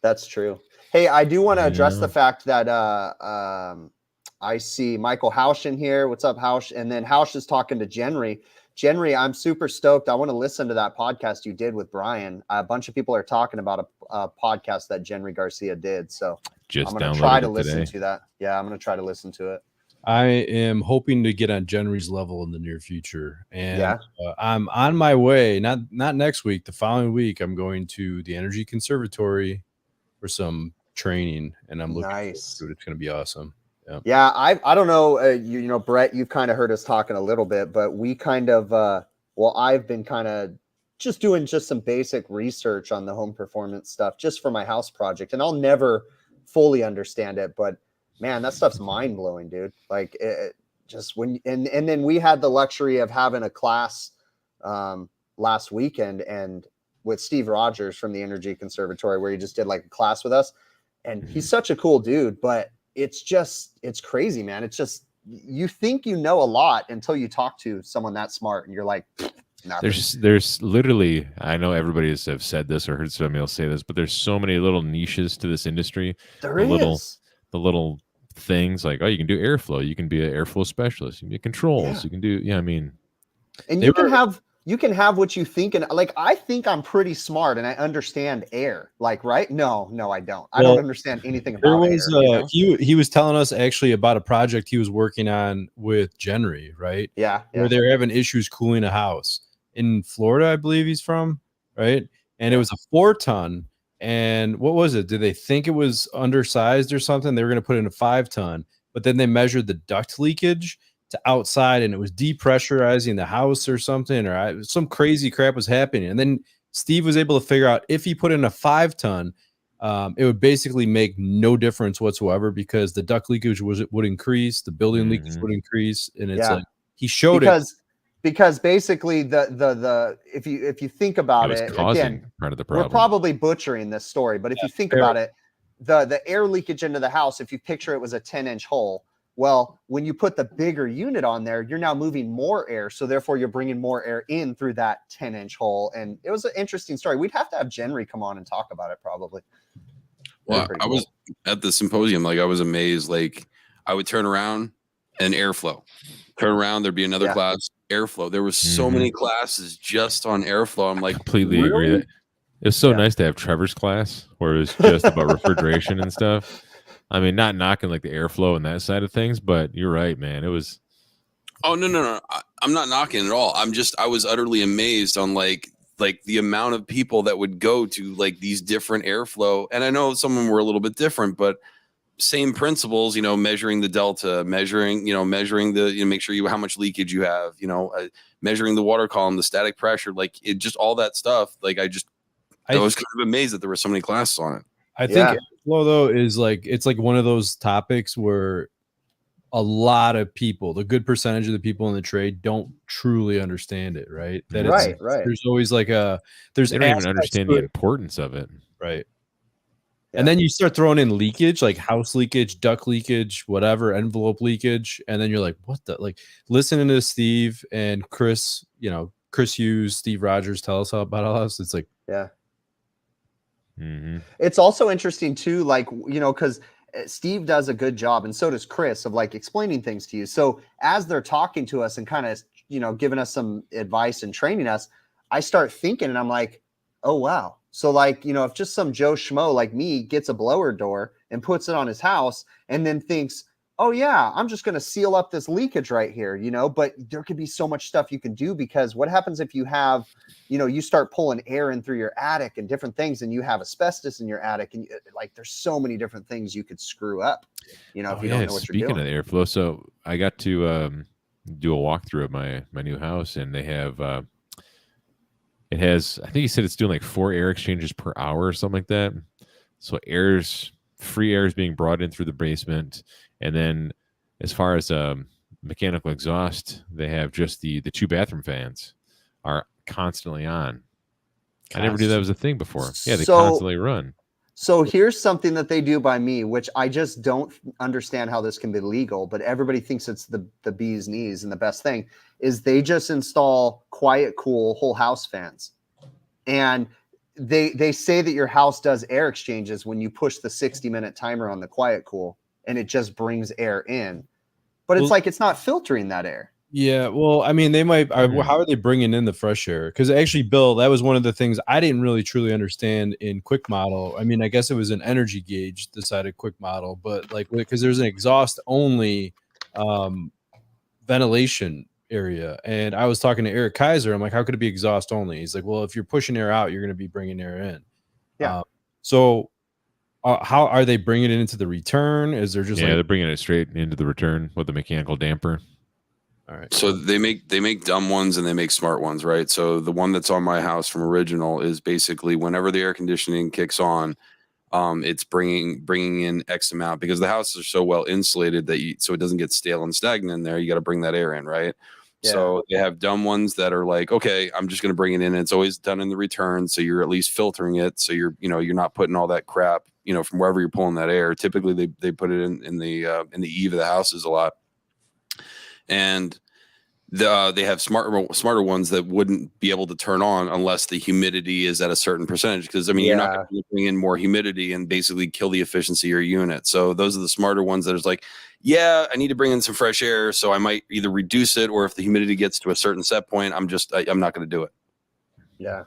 [SPEAKER 1] That's true. Hey, I do want to address the fact that I see Michael Hausch in here. What's up, Hausch? And then Hausch is talking to Jenry. Jenry, I'm super stoked. I want to listen to that podcast you did with Brian. A bunch of people are talking about a podcast that Jenry Garcia did. So I'm going to try to listen to that. Yeah, I'm going to try to listen to it.
[SPEAKER 3] I am hoping to get on Jenry's level in the near future. And I'm on my way, not next week, the following week, I'm going to the Energy Conservatory for some training, and I'm looking forward to it. It's going to be awesome.
[SPEAKER 1] Yeah, I don't know. You know, Brett, you've kind of heard us talking a little bit, but we kind of, I've been kind of just doing some basic research on the home performance stuff just for my house project. And I'll never fully understand it, but man, that stuff's mind blowing, dude. Like just when, and then we had the luxury of having a class last weekend and with Steve Rogers from the Energy Conservatory, where he just did like a class with us. And he's such a cool dude, but it's crazy, man. It's just, you think you know a lot until you talk to someone that smart, and you're like, nothing.
[SPEAKER 2] There's literally, I know everybody has said this or heard somebody else say this, but there's so many little niches to this industry. The little things like, oh, you can do airflow, you can be an airflow specialist, you can do controls, you can do, I mean,
[SPEAKER 1] and you can have what you think. And like, I think I'm pretty smart and I understand air, like, right? No, I don't. I don't understand anything about air.
[SPEAKER 3] He was telling us actually about a project he was working on with Jenry, right?
[SPEAKER 1] Yeah.
[SPEAKER 3] Where they're having issues cooling a house in Florida, I believe he's from, right? And it was a 4-ton. And what was it? Did they think it was undersized or something? They were going to put in a 5-ton, but then they measured the duct leakage to outside, and it was depressurizing the house or something, or some crazy crap was happening. And then Steve was able to figure out if he put in a 5-ton, it would basically make no difference whatsoever, because the duct leakage would increase, the building leakage would increase, and it's like he showed
[SPEAKER 1] because basically the if you think about it, again,
[SPEAKER 2] part of the problem.
[SPEAKER 1] We're probably butchering this story, but if you think about it, the air leakage into the house, if you picture it was a 10-inch hole, well, when you put the bigger unit on there, you're now moving more air. So therefore you're bringing more air in through that 10-inch hole. And it was an interesting story. We'd have to have Jenry come on and talk about it probably.
[SPEAKER 4] Well, I was at the symposium, like I was amazed. Like I would turn around and airflow, turn around, there'd be another class, airflow. There was so many classes just on airflow. I'm like,
[SPEAKER 2] completely agree. It was so nice to have Trevor's class where it was just about refrigeration and stuff. I mean, not knocking like the airflow and that side of things, but you're right, man. It was.
[SPEAKER 4] Oh, no. I'm not knocking at all. I was utterly amazed on like the amount of people that would go to like these different airflow. And I know some of them were a little bit different, but same principles, measuring the delta, measuring the, make sure how much leakage you have, measuring the water column, the static pressure, like it just all that stuff. Like I was kind of amazed that there were so many classes on it.
[SPEAKER 3] I think airflow though is like, it's like one of those topics where a lot of people, the good percentage of the people in the trade don't truly understand it. Right.
[SPEAKER 1] Right.
[SPEAKER 3] There's always like they don't
[SPEAKER 2] even understand the importance of it.
[SPEAKER 3] Right. Yeah. And then you start throwing in leakage, like house leakage, duct leakage, whatever, envelope leakage. And then you're like, what the, like listening to Steve and Chris, Chris Hughes, Steve Rogers tell us about all this. It's like,
[SPEAKER 1] It's also interesting too, like, because Steve does a good job and so does Chris of like explaining things to you. So as they're talking to us and kind of, giving us some advice and training us, I start thinking and I'm like, oh, wow. So like, if just some Joe Schmo like me gets a blower door and puts it on his house and then thinks, oh yeah, I'm just going to seal up this leakage right here, but there could be so much stuff you can do, because what happens if you have, you start pulling air in through your attic and different things and you have asbestos in your attic and like, there's so many different things you could screw up, if you don't know what you're doing.
[SPEAKER 2] Speaking of the airflow, so I got to do a walkthrough of my new house, and they have, it has, I think he said it's doing like 4 air exchanges per hour or something like that. So free air is being brought in through the basement. And then as far as mechanical exhaust, they have just the 2 bathroom fans are constantly on. I never knew that was a thing before. Yeah, they constantly run.
[SPEAKER 1] So here's something that they do by me, which I just don't understand how this can be legal, but everybody thinks it's the bee's knees, and the best thing is they just install quiet, cool whole house fans. And they say that your house does air exchanges when you push the 60-minute timer on the quiet cool, and it just brings air in. But it's like it's not filtering that air.
[SPEAKER 3] Yeah, well, I mean, they might. How are they bringing in the fresh air? Because actually, Bill, that was one of the things I didn't really truly understand in Quick Model. I mean, I guess it was an energy gauge decided Quick Model, but like because there's an exhaust only ventilation area, and I was talking to Eric Kaiser. I'm like, how could it be exhaust only? He's like, well, if you're pushing air out, you're going to be bringing air in.
[SPEAKER 1] Yeah.
[SPEAKER 3] So how are they bringing it into the return? Is there just
[SPEAKER 2] they're bringing it straight into the return with the mechanical damper.
[SPEAKER 3] All right.
[SPEAKER 4] So they make dumb ones and they make smart ones, right? So the one that's on my house from original is basically whenever the air conditioning kicks on, it's bringing in X amount, because the houses are so well insulated that so it doesn't get stale and stagnant in there. You got to bring that air in, right? Yeah. So they have dumb ones that are like, okay, I'm just going to bring it in. It's always done in the return, so you're at least filtering it. So you're not putting all that crap, from wherever you're pulling that air. Typically, they put it in the eave of the houses a lot. And they have smarter ones that wouldn't be able to turn on unless the humidity is at a certain percentage. Because I mean, you're not going to bring in more humidity and basically kill the efficiency of your unit. So those are the smarter ones that is like, yeah, I need to bring in some fresh air, so I might either reduce it, or if the humidity gets to a certain set point, I'm not going to do it.
[SPEAKER 1] Yeah,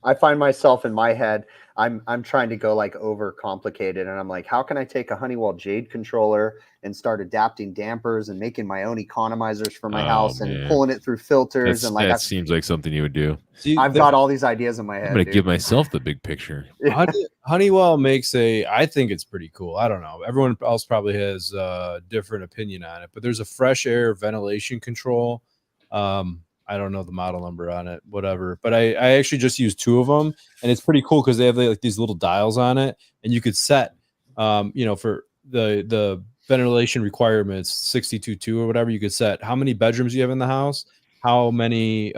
[SPEAKER 1] I find myself in my head, I'm trying to go like over complicated, and I'm like, how can I take a Honeywell Jade controller and start adapting dampers and making my own economizers for my house and pulling it through filters? And like
[SPEAKER 2] that seems like something you would do.
[SPEAKER 1] I've got all these ideas in my head.
[SPEAKER 2] I'm gonna give myself the big picture.
[SPEAKER 3] Honeywell makes I think it's pretty cool. I don't know. Everyone else probably has a different opinion on it, but there's a fresh air ventilation control. I don't know the model number on it, whatever. But I actually just used 2 of them, and it's pretty cool because they have like these little dials on it, and you could set, for the ventilation requirements 62.2 or whatever. You could set how many bedrooms you have in the house, how many,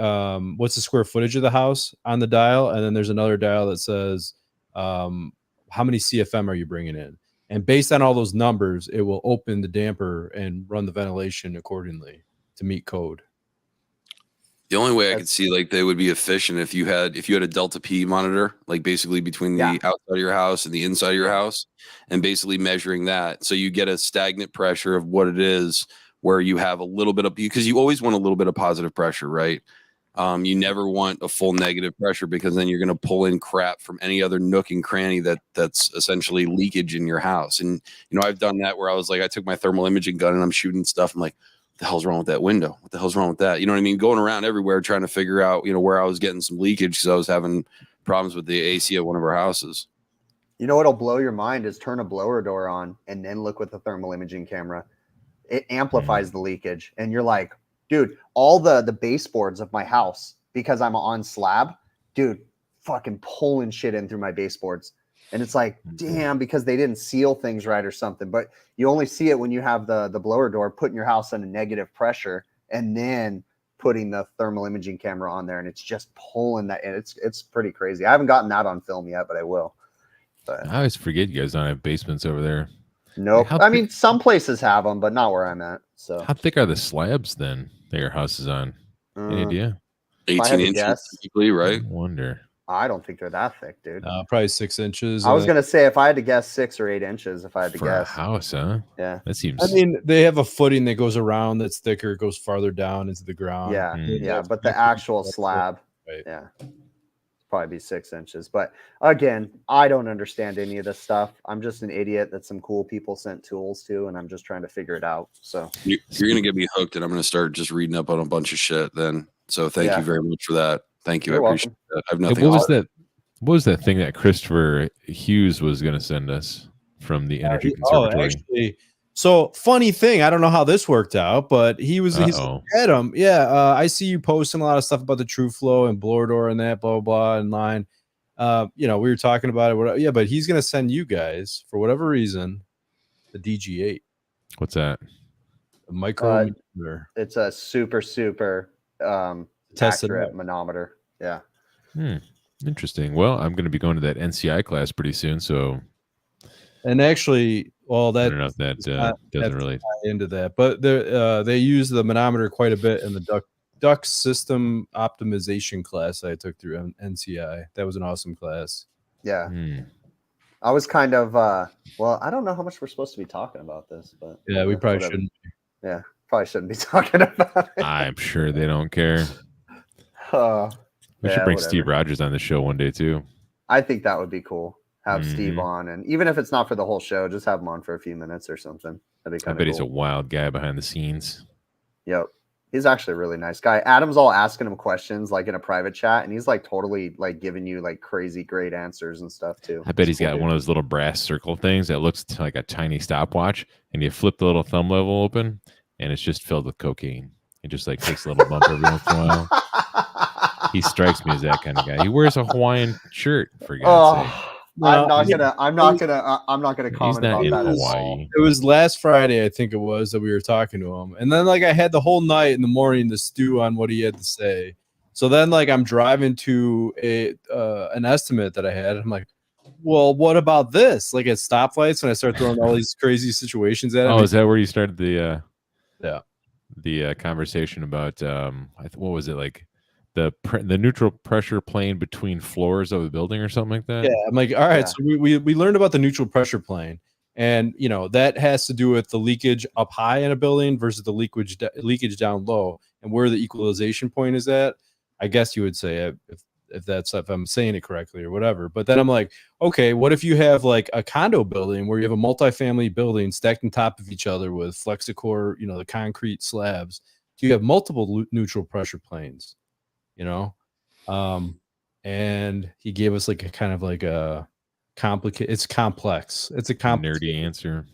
[SPEAKER 3] what's the square footage of the house on the dial, and then there's another dial that says how how many CFM are you bringing in? And based on all those numbers, it will open the damper and run the ventilation accordingly to meet code.
[SPEAKER 4] The only way I could see like they would be efficient if you had a delta P monitor, like basically between the outside of your house and the inside of your house, and basically measuring that. So you get a stagnant pressure of what it is, where you have a little bit of, because you always want a little bit of positive pressure, right? You never want a full negative pressure, because then you're going to pull in crap from any other nook and cranny that's essentially leakage in your house. And, I've done that where I was like, I took my thermal imaging gun and I'm shooting stuff. I'm like, what the hell's wrong with that window? What the hell's wrong with that? You know what I mean? Going around everywhere trying to figure out, where I was getting some leakage, because I was having problems with the AC at one of our houses.
[SPEAKER 1] You know what'll blow your mind is turn a blower door on and then look with the thermal imaging camera. It amplifies the leakage, and you're like, dude, all the baseboards of my house, because I'm on slab, dude, fucking pulling shit in through my baseboards. And it's like, damn, because they didn't seal things right or something. But you only see it when you have the blower door, putting your house on a negative pressure and then putting the thermal imaging camera on there, and it's just pulling that. And it's pretty crazy. I haven't gotten that on film yet, but I will. But
[SPEAKER 2] I always forget you guys don't have basements over there.
[SPEAKER 1] Nope. I mean, some places have them, but not where I'm at. So
[SPEAKER 2] how thick are the slabs then that your house is on? Any idea?
[SPEAKER 4] 18 inches, typically, right?
[SPEAKER 2] I wonder.
[SPEAKER 1] I don't think they're that thick, dude.
[SPEAKER 3] Probably 6 inches.
[SPEAKER 1] I was gonna say, if I had to guess, 6 or 8 inches. If I had to
[SPEAKER 2] for
[SPEAKER 1] guess,
[SPEAKER 2] a house, huh?
[SPEAKER 1] Yeah,
[SPEAKER 2] that seems.
[SPEAKER 3] I mean, they have a footing that goes around that's thicker, goes farther down into the ground.
[SPEAKER 1] Yeah, yeah. But the actual slab,
[SPEAKER 3] right.
[SPEAKER 1] Yeah, probably be 6 inches. But again, I don't understand any of this stuff. I'm just an idiot that some cool people sent tools to, and I'm just trying to figure it out. So
[SPEAKER 4] you're gonna get me hooked, and I'm gonna start just reading up on a bunch of shit then. So thank you very much for that. Thank you.
[SPEAKER 1] You're
[SPEAKER 4] I appreciate that. I have nothing.
[SPEAKER 2] Hey, what was that thing that Christopher Hughes was going to send us from the Energy Conservatory?
[SPEAKER 3] Actually, so funny thing, I don't know how this worked out, but he's Adam. Yeah, I see you posting a lot of stuff about the True Flow and blower door and that blah blah in line. We were talking about it. But he's going to send you guys, for whatever reason, the DG8.
[SPEAKER 2] What's that?
[SPEAKER 3] A micro.
[SPEAKER 1] It's a super accurate manometer. Yeah.
[SPEAKER 2] Interesting. Well, I'm going to be going to that NCI class pretty soon, so.
[SPEAKER 3] And actually, well, that
[SPEAKER 2] I don't know if that doesn't really
[SPEAKER 3] tie into that, but they use the manometer quite a bit in the duct system optimization class I took through NCI. That was an awesome class.
[SPEAKER 1] Yeah. I was kind of well, I don't know how much we're supposed to be talking about this, but
[SPEAKER 3] yeah, we probably shouldn't.
[SPEAKER 1] Yeah, probably shouldn't be talking about it.
[SPEAKER 2] I'm sure they don't care. We should bring Steve Rogers on the show one day too.
[SPEAKER 1] I think that would be cool. Have Steve on, and even if it's not for the whole show, just have him on for a few minutes or something. That'd be kind of cool.
[SPEAKER 2] I bet he's a wild guy behind the scenes.
[SPEAKER 1] Yep. He's actually a really nice guy. Adam's all asking him questions like in a private chat, and he's like totally like giving you like crazy great answers and stuff too.
[SPEAKER 2] I bet he's got one of those little brass circle things that looks like a tiny stopwatch, and you flip the little thumb level open, and it's just filled with cocaine. It just like takes a little bump every once in a while. He strikes me as that kind of guy. He wears a Hawaiian shirt, for God's sake.
[SPEAKER 1] I'm not gonna comment about that.
[SPEAKER 2] Hawaii.
[SPEAKER 3] It was last Friday, I think it was, that we were talking to him, and then like I had the whole night in the morning to stew on what he had to say. So then like I'm driving to an estimate that I had. I'm like, well, what about this? Like at stoplights, and I start throwing all these crazy situations at him.
[SPEAKER 2] Oh, is that where you started the conversation about what was it, like the neutral pressure plane between floors of a building or something like that?
[SPEAKER 3] Yeah, I'm like, all right. So we learned about the neutral pressure plane, and that has to do with the leakage up high in a building versus the leakage down low, and where the equalization point is at. I guess you would say if I'm saying it correctly or whatever. But then I'm like, okay, what if you have like a condo building where you have a multifamily building stacked on top of each other with Flexicor, the concrete slabs? Do you have multiple neutral pressure planes? And he gave us like a kind of like a complicated. It's complex. It's a
[SPEAKER 2] nerdy answer.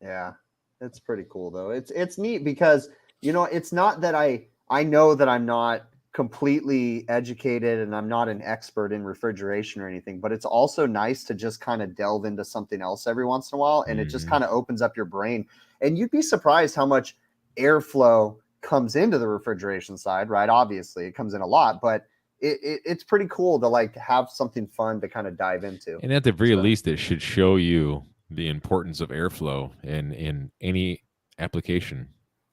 [SPEAKER 1] Yeah, it's pretty cool though. It's neat because it's not that I know that I'm not completely educated and I'm not an expert in refrigeration or anything, but it's also nice to just kind of delve into something else every once in a while, and it just kind of opens up your brain. And you'd be surprised how much airflow comes into the refrigeration side, right? Obviously, it comes in a lot, but it's pretty cool to like have something fun to kind of dive into.
[SPEAKER 2] And at the very least, it should show you the importance of airflow in any application.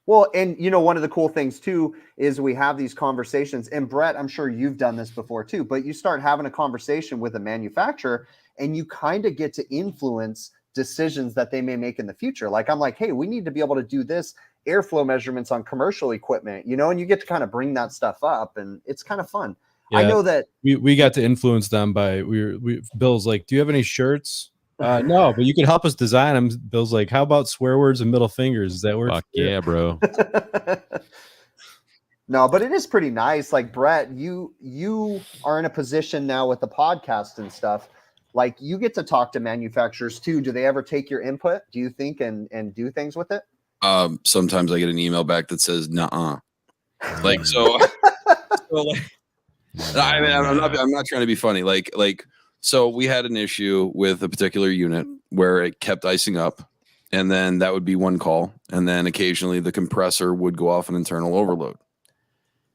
[SPEAKER 1] Well, and one of the cool things too is we have these conversations, and Brett, I'm sure you've done this before too, but you start having a conversation with a manufacturer and you kind of get to influence decisions that they may make in the future. Like I'm like, hey, we need to be able to do this airflow measurements on commercial equipment, and you get to kind of bring that stuff up, and it's kind of fun. Yeah, I know that
[SPEAKER 3] we got to influence them by Bill's like, do you have any shirts? No, but you can help us design them. Bill's like, how about swear words and middle fingers? Does that work?
[SPEAKER 2] Fuck yeah, bro.
[SPEAKER 1] No, but it is pretty nice. Like Brett, you are in a position now with the podcast and stuff. Like you get to talk to manufacturers too. Do they ever take your input, do you think, and do things with it?
[SPEAKER 4] Sometimes I get an email back that says "nuh-uh." Like so like, I mean, I'm not trying to be funny. Like so we had an issue with a particular unit where it kept icing up, and then that would be one call, and then occasionally the compressor would go off an internal overload.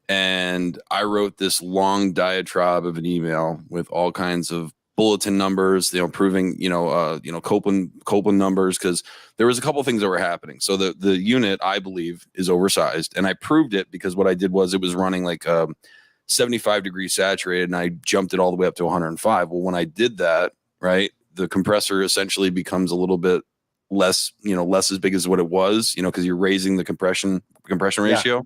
[SPEAKER 4] And I wrote this long diatribe of an email with all kinds of bulletin numbers, proving, Copeland numbers, because there was a couple of things that were happening. So the unit, I believe, is oversized, and I proved it because what I did was it was running like 75 degrees saturated, and I jumped it all the way up to 105. Well, when I did that, right, the compressor essentially becomes a little bit less, less as big as what it was, because you're raising the compression ratio. Yeah.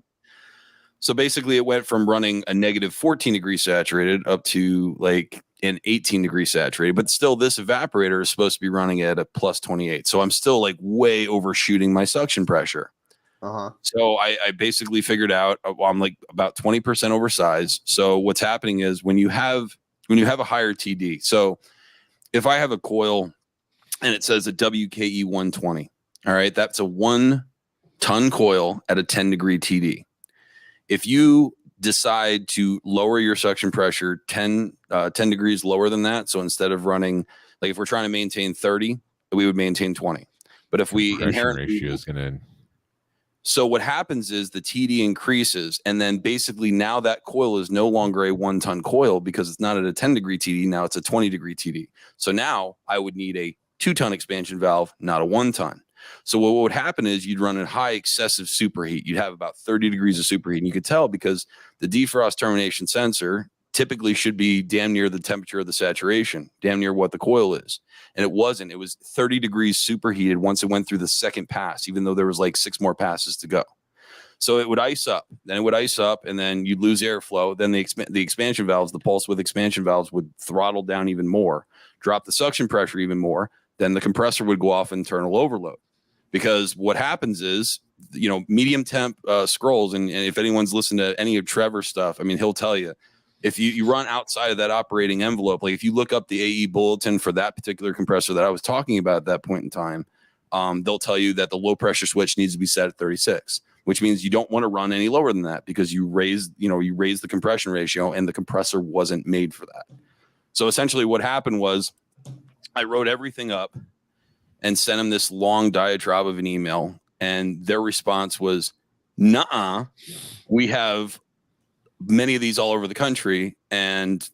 [SPEAKER 4] So basically it went from running a negative 14 degrees saturated up to like an 18 degrees saturated, but still this evaporator is supposed to be running at a plus 28. So I'm still like way overshooting my suction pressure. So I basically figured out I'm like about 20% oversized. So what's happening is when you have a higher TD, so if I have a coil and it says a WKE 120, all right, that's a 1 ton coil at a 10 degree TD. If you decide to lower your suction pressure 10 degrees lower than that, so instead of running, like if we're trying to maintain 30, we would maintain 20. But if we inherently ratio is going to. So what happens is the TD increases, and then basically now that coil is no longer a 1 ton coil because it's not at a 10 degree TD. Now it's a 20 degree TD. So now I would need a 2 ton expansion valve, not a 1 ton. So what would happen is you'd run a high excessive superheat. You'd have about 30 degrees of superheat. And you could tell because the defrost termination sensor typically should be damn near the temperature of the saturation, damn near what the coil is. And it wasn't. It was 30 degrees superheated once it went through the second pass, even though there was like 6 more passes to go. So it would ice up, then it would ice up, and then you'd lose airflow. Then the expansion valves, the pulse width expansion valves would throttle down even more, drop the suction pressure even more. Then the compressor would go off internal overload. Because what happens is, medium temp scrolls, and if anyone's listened to any of Trevor's stuff, I mean, he'll tell you, if you run outside of that operating envelope, like if you look up the AE bulletin for that particular compressor that I was talking about at that point in time, they'll tell you that the low pressure switch needs to be set at 36, which means you don't want to run any lower than that because you raise the compression ratio, and the compressor wasn't made for that. So essentially what happened was I wrote everything up and sent them this long diatribe of an email, and their response was, nuh-uh, we have many of these all over the country, and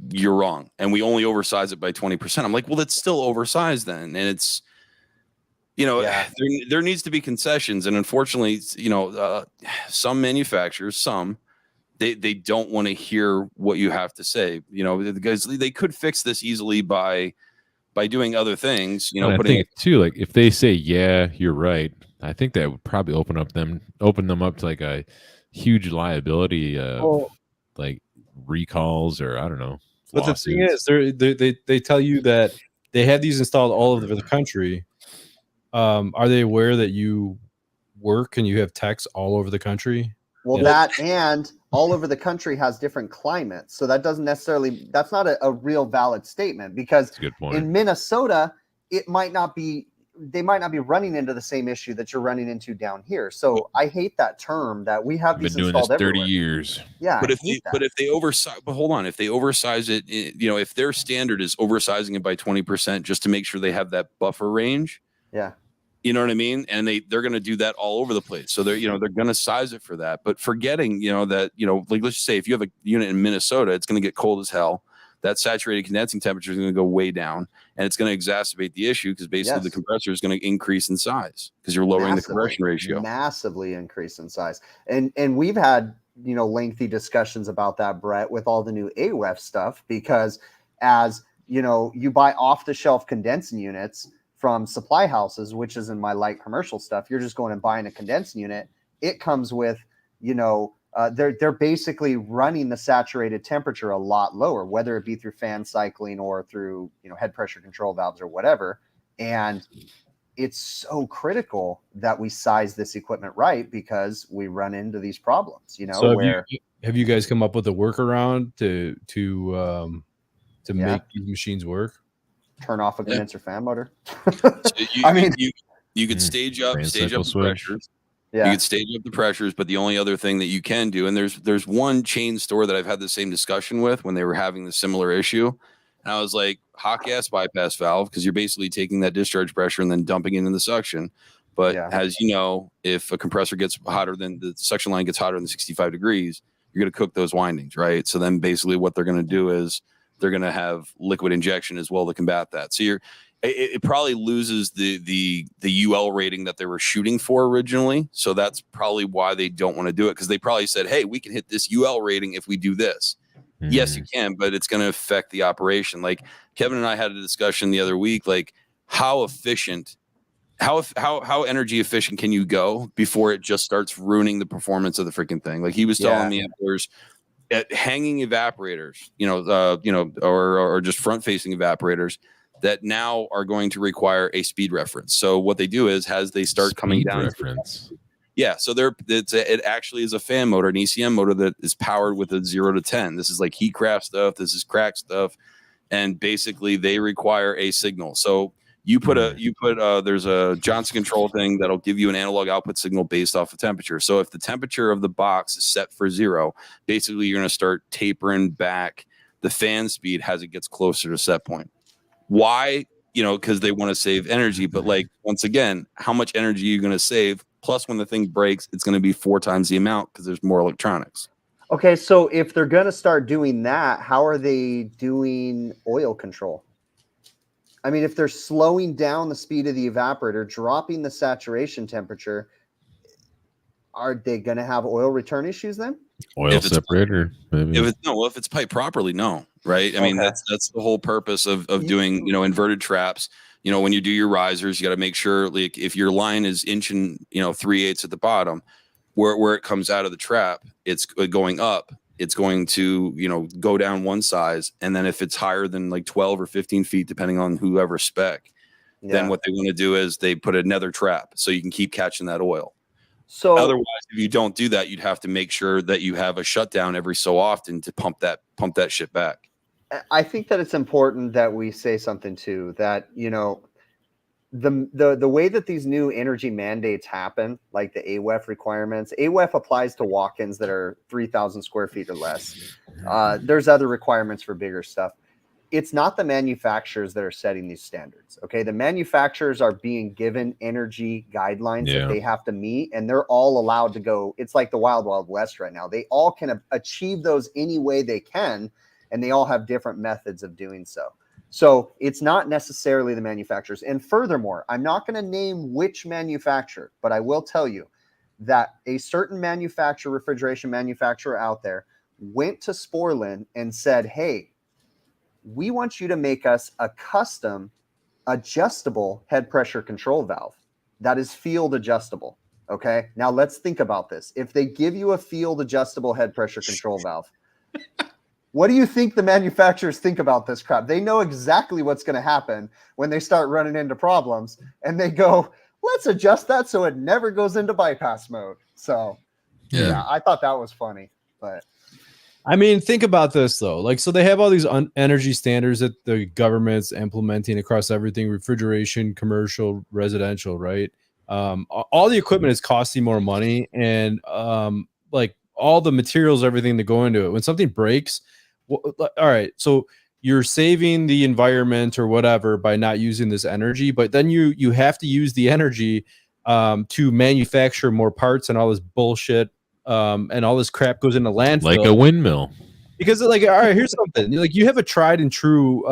[SPEAKER 4] you're wrong, and we only oversize it by 20%. I'm like, well, it's still oversized then, and it's, there needs to be concessions, and unfortunately, some manufacturers, they don't want to hear what you have to say, because they could fix this easily by doing other things,
[SPEAKER 2] I think too, like if they say, yeah, you're right, I think that would probably open them up to like a huge liability of like recalls or I don't know.
[SPEAKER 3] But
[SPEAKER 2] lawsuits.
[SPEAKER 3] The thing is, they tell you that they have these installed all over the country. Are they aware that you work and you have techs all over the country?
[SPEAKER 1] Well, that and all over the country has different climates. So that doesn't necessarily, that's not a real valid statement, because in Minnesota, they might not be running into the same issue that you're running into down here. So I hate that term that we have these
[SPEAKER 2] been doing
[SPEAKER 1] installed
[SPEAKER 2] this 30
[SPEAKER 1] everywhere.
[SPEAKER 2] Years.
[SPEAKER 1] Yeah.
[SPEAKER 4] But if they oversize, but hold on, if they oversize it, if their standard is oversizing it by 20% just to make sure they have that buffer range.
[SPEAKER 1] Yeah.
[SPEAKER 4] You know what I mean? And they're going to do that all over the place. So they're going to size it for that, but forgetting, that, like, let's just say if you have a unit in Minnesota, it's going to get cold as hell. That saturated condensing temperature is going to go way down, and it's going to exacerbate the issue because basically the compressor is going to increase in size because you're lowering the compression ratio.
[SPEAKER 1] Massively increase in size. And we've had, lengthy discussions about that, Brett, with all the new AWEF stuff, because as, you buy off the shelf condensing units from supply houses, which is in my light commercial stuff, you're just going and buying a condensing unit. It comes with, they're basically running the saturated temperature a lot lower, whether it be through fan cycling or through, head pressure control valves or whatever. And it's so critical that we size this equipment right, because we run into these problems,
[SPEAKER 3] So have you guys come up with a workaround to make these machines work?
[SPEAKER 1] Turn off a condenser fan motor.
[SPEAKER 4] You could stage up the pressures.
[SPEAKER 1] Yeah.
[SPEAKER 4] You could stage up the pressures, but the only other thing that you can do, and there's one chain store that I've had the same discussion with when they were having the similar issue. And I was like, hot gas bypass valve, because you're basically taking that discharge pressure and then dumping it into the suction. But as you know, if a compressor gets hotter than the suction line gets hotter than 65 degrees, you're going to cook those windings, right? So then basically what they're going to do is they're going to have liquid injection as well to combat that. So it probably loses the UL rating that they were shooting for originally. So that's probably why they don't want to do it, because they probably said, hey, we can hit this UL rating if we do this. Yes, you can, but it's going to affect the operation. Like Kevin and I had a discussion the other week, like how energy efficient can you go before it just starts ruining the performance of the freaking thing? Like he was telling me there's at hanging evaporators, or just front facing evaporators that now are going to require a speed reference. So what they do is, as they start coming down,
[SPEAKER 2] reference.
[SPEAKER 4] So it actually is a fan motor, an ECM motor that is powered with a 0 to 10. This is like Heatcraft stuff. This is crack stuff. And basically they require a signal. So there's a Johnson control thing that'll give you an analog output signal based off of temperature. So if the temperature of the box is set for 0, basically you're going to start tapering back the fan speed as it gets closer to set point. Why? Because they want to save energy. But like, once again, how much energy are you going to save? Plus, when the thing breaks, it's going to be 4 times the amount because there's more electronics.
[SPEAKER 1] Okay, so if they're going to start doing that, how are they doing oil control? I mean, if they're slowing down the speed of the evaporator, dropping the saturation temperature, are they going to have oil return issues then?
[SPEAKER 2] Oil separator, maybe.
[SPEAKER 4] If it's piped properly, no. Right. I mean, that's the whole purpose of doing, inverted traps. When you do your risers, you got to make sure, like, if your line is inching, 3/8 at the bottom, where it comes out of the trap, it's going up. It's going to, go down one size. And then if it's higher than like 12 or 15 feet, depending on whoever spec, then what they want to do is they put another trap so you can keep catching that oil. So otherwise, if you don't do that, you'd have to make sure that you have a shutdown every so often to pump that shit back.
[SPEAKER 1] I think that it's important that we say something too, that, the way that these new energy mandates happen, like the AWEF requirements, AWEF applies to walk-ins that are 3,000 square feet or less. There's other requirements for bigger stuff. It's not the manufacturers that are setting these standards. Okay. The manufacturers are being given energy guidelines that they have to meet, and they're all allowed to go. It's like the wild, wild west right now. They all can achieve those any way they can, and they all have different methods of doing so. So it's not necessarily the manufacturers. And furthermore, I'm not going to name which manufacturer, but I will tell you that a certain refrigeration manufacturer out there went to Sporlan and said, hey, we want you to make us a custom adjustable head pressure control valve that is field adjustable. Okay. Now let's think about this. If they give you a field adjustable head pressure control valve, what do you think the manufacturers think about this crap? They know exactly what's going to happen when they start running into problems, and they go, let's adjust that so it never goes into bypass mode. So yeah, I thought that was funny, but
[SPEAKER 3] I mean, think about this though. Like, so they have all these energy standards that the government's implementing across everything: refrigeration, commercial, residential, right? All the equipment is costing more money, and like all the materials, everything that go into it. When something breaks, all right, so you're saving the environment or whatever by not using this energy, but then you have to use the energy to manufacture more parts and all this bullshit, and all this crap goes into landfill,
[SPEAKER 2] like a windmill.
[SPEAKER 3] Because like, all right, here's something. Like, you have a tried and true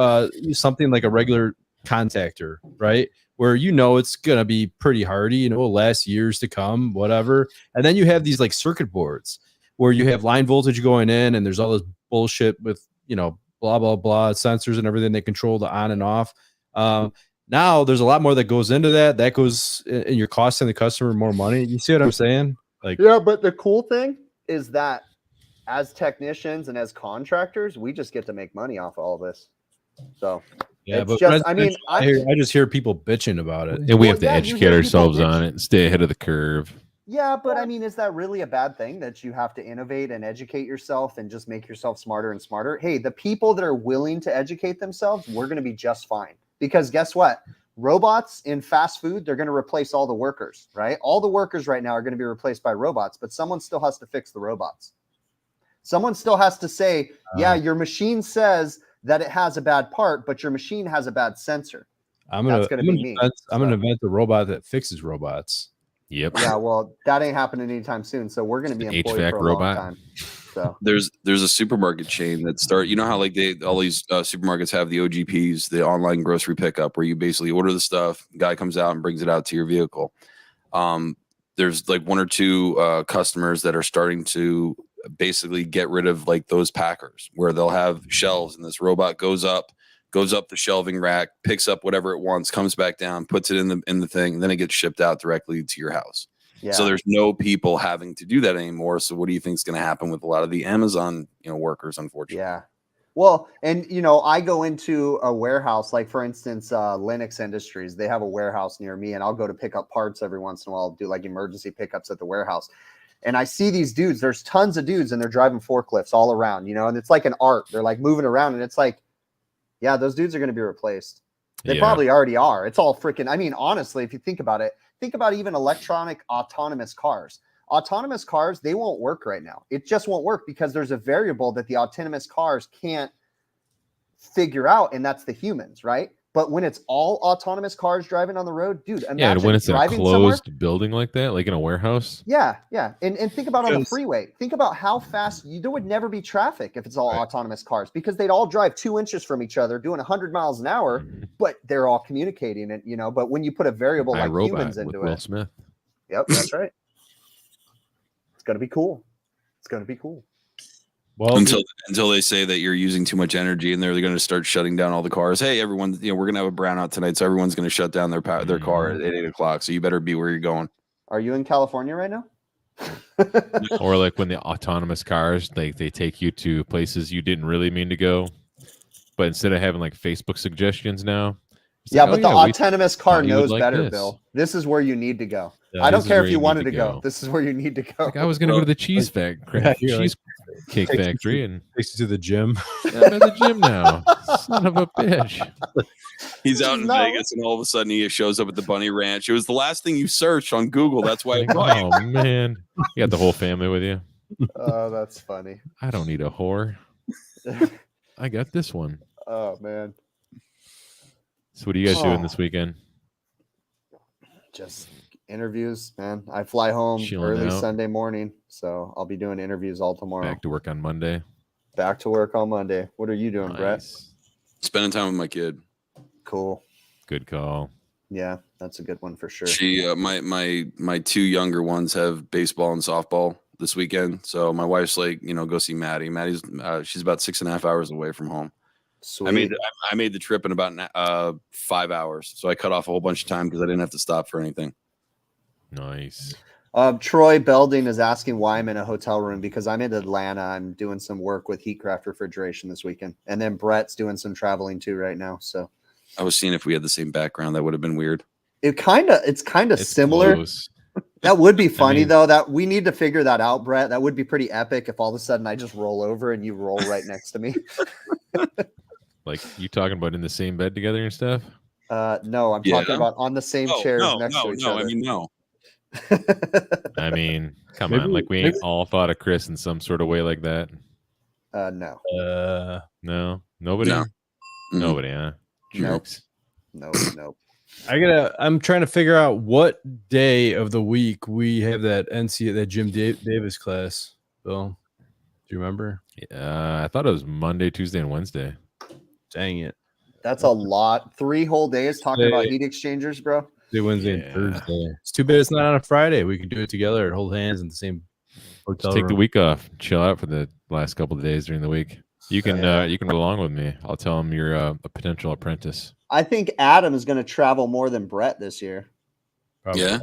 [SPEAKER 3] something like a regular contactor, right? Where it's gonna be pretty hardy, it'll last years to come, whatever. And then you have these like circuit boards where you have line voltage going in, and there's all this bullshit with blah blah blah sensors and everything. They control the on and off. Now there's a lot more that goes into that. That goes, and you're costing the customer more money. You see what I'm saying? Like,
[SPEAKER 1] yeah, but the cool thing is that as technicians and as contractors, we just get to make money off all of this. So
[SPEAKER 3] yeah,
[SPEAKER 1] it's
[SPEAKER 3] but
[SPEAKER 1] just, I
[SPEAKER 3] just hear people bitching about it,
[SPEAKER 2] and we have to educate ourselves on it and stay ahead of the curve.
[SPEAKER 1] Yeah, but I mean, is that really a bad thing that you have to innovate and educate yourself and just make yourself smarter and smarter? Hey, the people that are willing to educate themselves, we're going to be just fine. Because guess what? Robots in fast food, they're going to replace all the workers, right? All the workers right now are going to be replaced by robots, but someone still has to fix the robots. Someone still has to say, yeah, your machine says that it has a bad part, but your machine has a bad sensor. I'm going to
[SPEAKER 3] invent the robot that fixes robots.
[SPEAKER 2] Yep.
[SPEAKER 1] Yeah, well, that ain't happening anytime soon. So we're going to be employed
[SPEAKER 2] HVAC
[SPEAKER 1] for a
[SPEAKER 2] robot.
[SPEAKER 1] long time. So
[SPEAKER 4] there's a supermarket chain that how like all these supermarkets have the OGPs, the online grocery pickup, where you basically order the stuff, guy comes out and brings it out to your vehicle. There's like one or two customers that are starting to basically get rid of like those packers, where they'll have shelves and this robot goes up the shelving rack, picks up whatever it wants, comes back down, puts it in the thing, and then it gets shipped out directly to your house. Yeah. So there's no people having to do that anymore. So what do you think is going to happen with a lot of the Amazon, workers, unfortunately?
[SPEAKER 1] Yeah. Well, and I go into a warehouse, like for instance, Linux Industries, they have a warehouse near me, and I'll go to pick up parts every once in a while, do like emergency pickups at the warehouse. And I see these dudes, there's tons of dudes, and they're driving forklifts all around, and it's like an art. They're like moving around, and it's like, yeah, those dudes are going to be replaced. They probably already are. It's all freaking, I mean, honestly, if you think about it, think about even electronic autonomous cars. Autonomous cars, they won't work right now. It just won't work because there's a variable that the autonomous cars can't figure out, and that's the humans, right? But when it's all autonomous cars driving on the road, dude, imagine
[SPEAKER 2] and when it's in a closed
[SPEAKER 1] somewhere,
[SPEAKER 2] building like that, like in a warehouse.
[SPEAKER 1] Yeah. And think about on the freeway. Think about how fast there would never be traffic if it's all autonomous cars, because they'd all drive 2 inches from each other doing 100 miles an hour, but they're all communicating it, but when you put a variable like humans into
[SPEAKER 2] Will Smith.
[SPEAKER 1] Yep, that's right. It's going to be cool. It's going to be cool.
[SPEAKER 4] Well, until they say that you're using too much energy, and they're going to start shutting down all the cars. Hey, everyone, we're going to have a brownout tonight, so everyone's going to shut down their car at 8 o'clock. So you better be where you're going.
[SPEAKER 1] Are you in California right now?
[SPEAKER 2] Or like when the autonomous cars, they take you to places you didn't really mean to go, but instead of having like Facebook suggestions now.
[SPEAKER 1] Yeah, but the autonomous car knows better, Bill. This is where you need to go. I don't care if you wanted to go. This is where you need to go.
[SPEAKER 2] Like I was going to go to the cheese factory, cheesecake factory, and
[SPEAKER 3] takes you to the gym.
[SPEAKER 2] I'm at the gym now. Son of a bitch.
[SPEAKER 4] He's out in Vegas, and all of a sudden he shows up at the Bunny Ranch. It was the last thing you searched on Google. That's why.
[SPEAKER 2] Oh man, you got the whole family with you.
[SPEAKER 1] Oh, that's funny.
[SPEAKER 2] I don't need a whore. I got this one.
[SPEAKER 1] Oh man.
[SPEAKER 2] So what are you guys doing this weekend?
[SPEAKER 1] Just interviews, man. I fly home early Sunday morning, so I'll be doing interviews all tomorrow.
[SPEAKER 2] Back to work on Monday.
[SPEAKER 1] Back to work on Monday. What are you doing, Brett?
[SPEAKER 4] Spending time with my kid.
[SPEAKER 1] Cool.
[SPEAKER 2] Good call.
[SPEAKER 1] Yeah, that's a good one for sure.
[SPEAKER 4] She, my two younger ones have baseball and softball this weekend, so my wife's like, go see Maddie. Maddie's she's about 6.5 hours away from home.
[SPEAKER 1] Sweet.
[SPEAKER 4] I made the trip in about 5 hours, so I cut off a whole bunch of time because I didn't have to stop for anything.
[SPEAKER 2] Nice.
[SPEAKER 1] Troy Belding is asking why I'm in a hotel room, because I'm in Atlanta. I'm doing some work with Heatcraft Refrigeration this weekend, and then Brett's doing some traveling too right now. So
[SPEAKER 4] I was seeing if we had the same background. That would have been weird.
[SPEAKER 1] It's kind of similar.
[SPEAKER 2] Close.
[SPEAKER 1] That would be funny though. That we need to figure that out, Brett. That would be pretty epic if all of a sudden I just roll over and you roll right next to me.
[SPEAKER 2] Like you talking about in the same bed together and stuff?
[SPEAKER 1] No, I'm talking about on the same chairs next to each other.
[SPEAKER 4] No.
[SPEAKER 2] I mean, come on. Like we ain't all thought of Chris in some sort of way like that.
[SPEAKER 1] No.
[SPEAKER 2] No. Nobody? Nobody, huh? Jerks.
[SPEAKER 1] Nope.
[SPEAKER 3] I'm trying to figure out what day of the week we have that Jim Davis class. Bill, do you remember?
[SPEAKER 2] I thought it was Monday, Tuesday, and Wednesday.
[SPEAKER 3] Dang it.
[SPEAKER 1] That's a lot. 3 whole days talking about heat exchangers, bro.
[SPEAKER 3] Wednesday and Thursday. It's too bad it's not on a Friday. We could do it together and hold hands in the same hotel
[SPEAKER 2] Just take
[SPEAKER 3] room.
[SPEAKER 2] the week off. Chill out for the last couple of days during the week. You can ride along with me. I'll tell him you're a potential apprentice.
[SPEAKER 1] I think Adam is going to travel more than Brett this year.
[SPEAKER 3] Probably.
[SPEAKER 4] Yeah.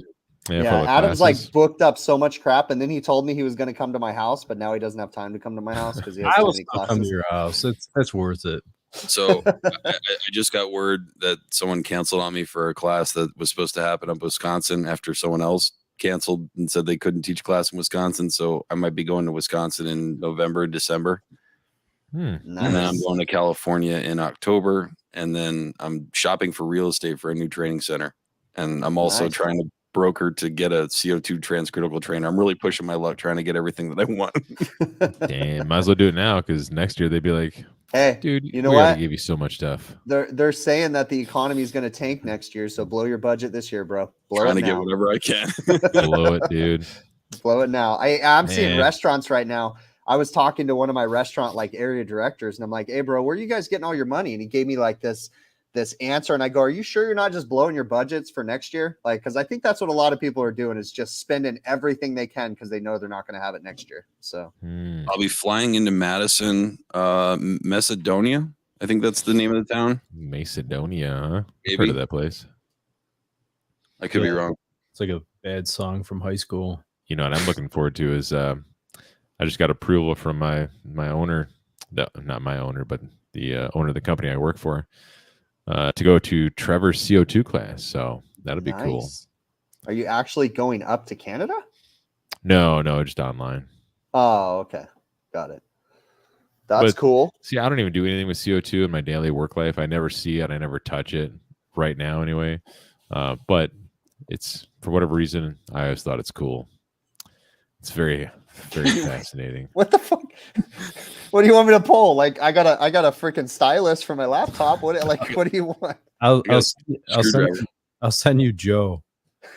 [SPEAKER 1] Yeah, Adam's like booked up so much crap, and then he told me he was going to come to my house, but now he doesn't have time to come to my house because he has
[SPEAKER 3] I
[SPEAKER 1] so
[SPEAKER 3] will
[SPEAKER 1] many
[SPEAKER 3] still come
[SPEAKER 1] classes.
[SPEAKER 3] to your house. That's worth it.
[SPEAKER 4] So I just got word that someone canceled on me for a class that was supposed to happen up in Wisconsin after someone else canceled and said they couldn't teach class in Wisconsin. So I might be going to Wisconsin in November, December.
[SPEAKER 1] Nice.
[SPEAKER 4] And then I'm going to California in October. And then I'm shopping for real estate for a new training center. And I'm also trying to broker to get a CO2 transcritical trainer. I'm really pushing my luck trying to get everything that I want.
[SPEAKER 2] Damn, might as well do it now because next year they'd be like,
[SPEAKER 1] hey,
[SPEAKER 2] dude,
[SPEAKER 1] you know
[SPEAKER 2] we
[SPEAKER 1] what?
[SPEAKER 2] already gave you so much stuff.
[SPEAKER 1] They're saying that the economy is going to tank next year, so blow your budget this year, bro.
[SPEAKER 4] Trying to get whatever I can.
[SPEAKER 2] Blow it, dude.
[SPEAKER 1] Blow it now. I'm seeing restaurants right now. I was talking to one of my restaurant like area directors, and I'm like, "Hey, bro, where are you guys getting all your money?" And he gave me like this answer, and I go, "Are you sure you're not just blowing your budgets for next year?" Like, because I think that's what a lot of people are doing is just spending everything they can because they know they're not going to have it next year. So
[SPEAKER 4] I'll be flying into Madison, Macedonia. I think that's the name of the town.
[SPEAKER 2] Macedonia, huh?
[SPEAKER 4] Maybe.
[SPEAKER 2] Heard of that place.
[SPEAKER 4] I could be wrong.
[SPEAKER 3] It's like a bad song from high school.
[SPEAKER 2] You know what I'm looking forward to is I just got approval from my owner, not my owner, but the owner of the company I work for, to go to Trevor's CO2 class. So that'll be cool.
[SPEAKER 1] Are you actually going up to Canada?
[SPEAKER 2] No, just online.
[SPEAKER 1] Oh, okay. Got it. That's cool.
[SPEAKER 2] See, I don't even do anything with CO2 in my daily work life. I never see it. I never touch it right now anyway. But it's, for whatever reason, I always thought it's cool. It's very, very fascinating.
[SPEAKER 1] What the fuck? What do you want me to pull? Like, I got a freaking stylus for my laptop. What do you want?
[SPEAKER 3] I'll send you Joe.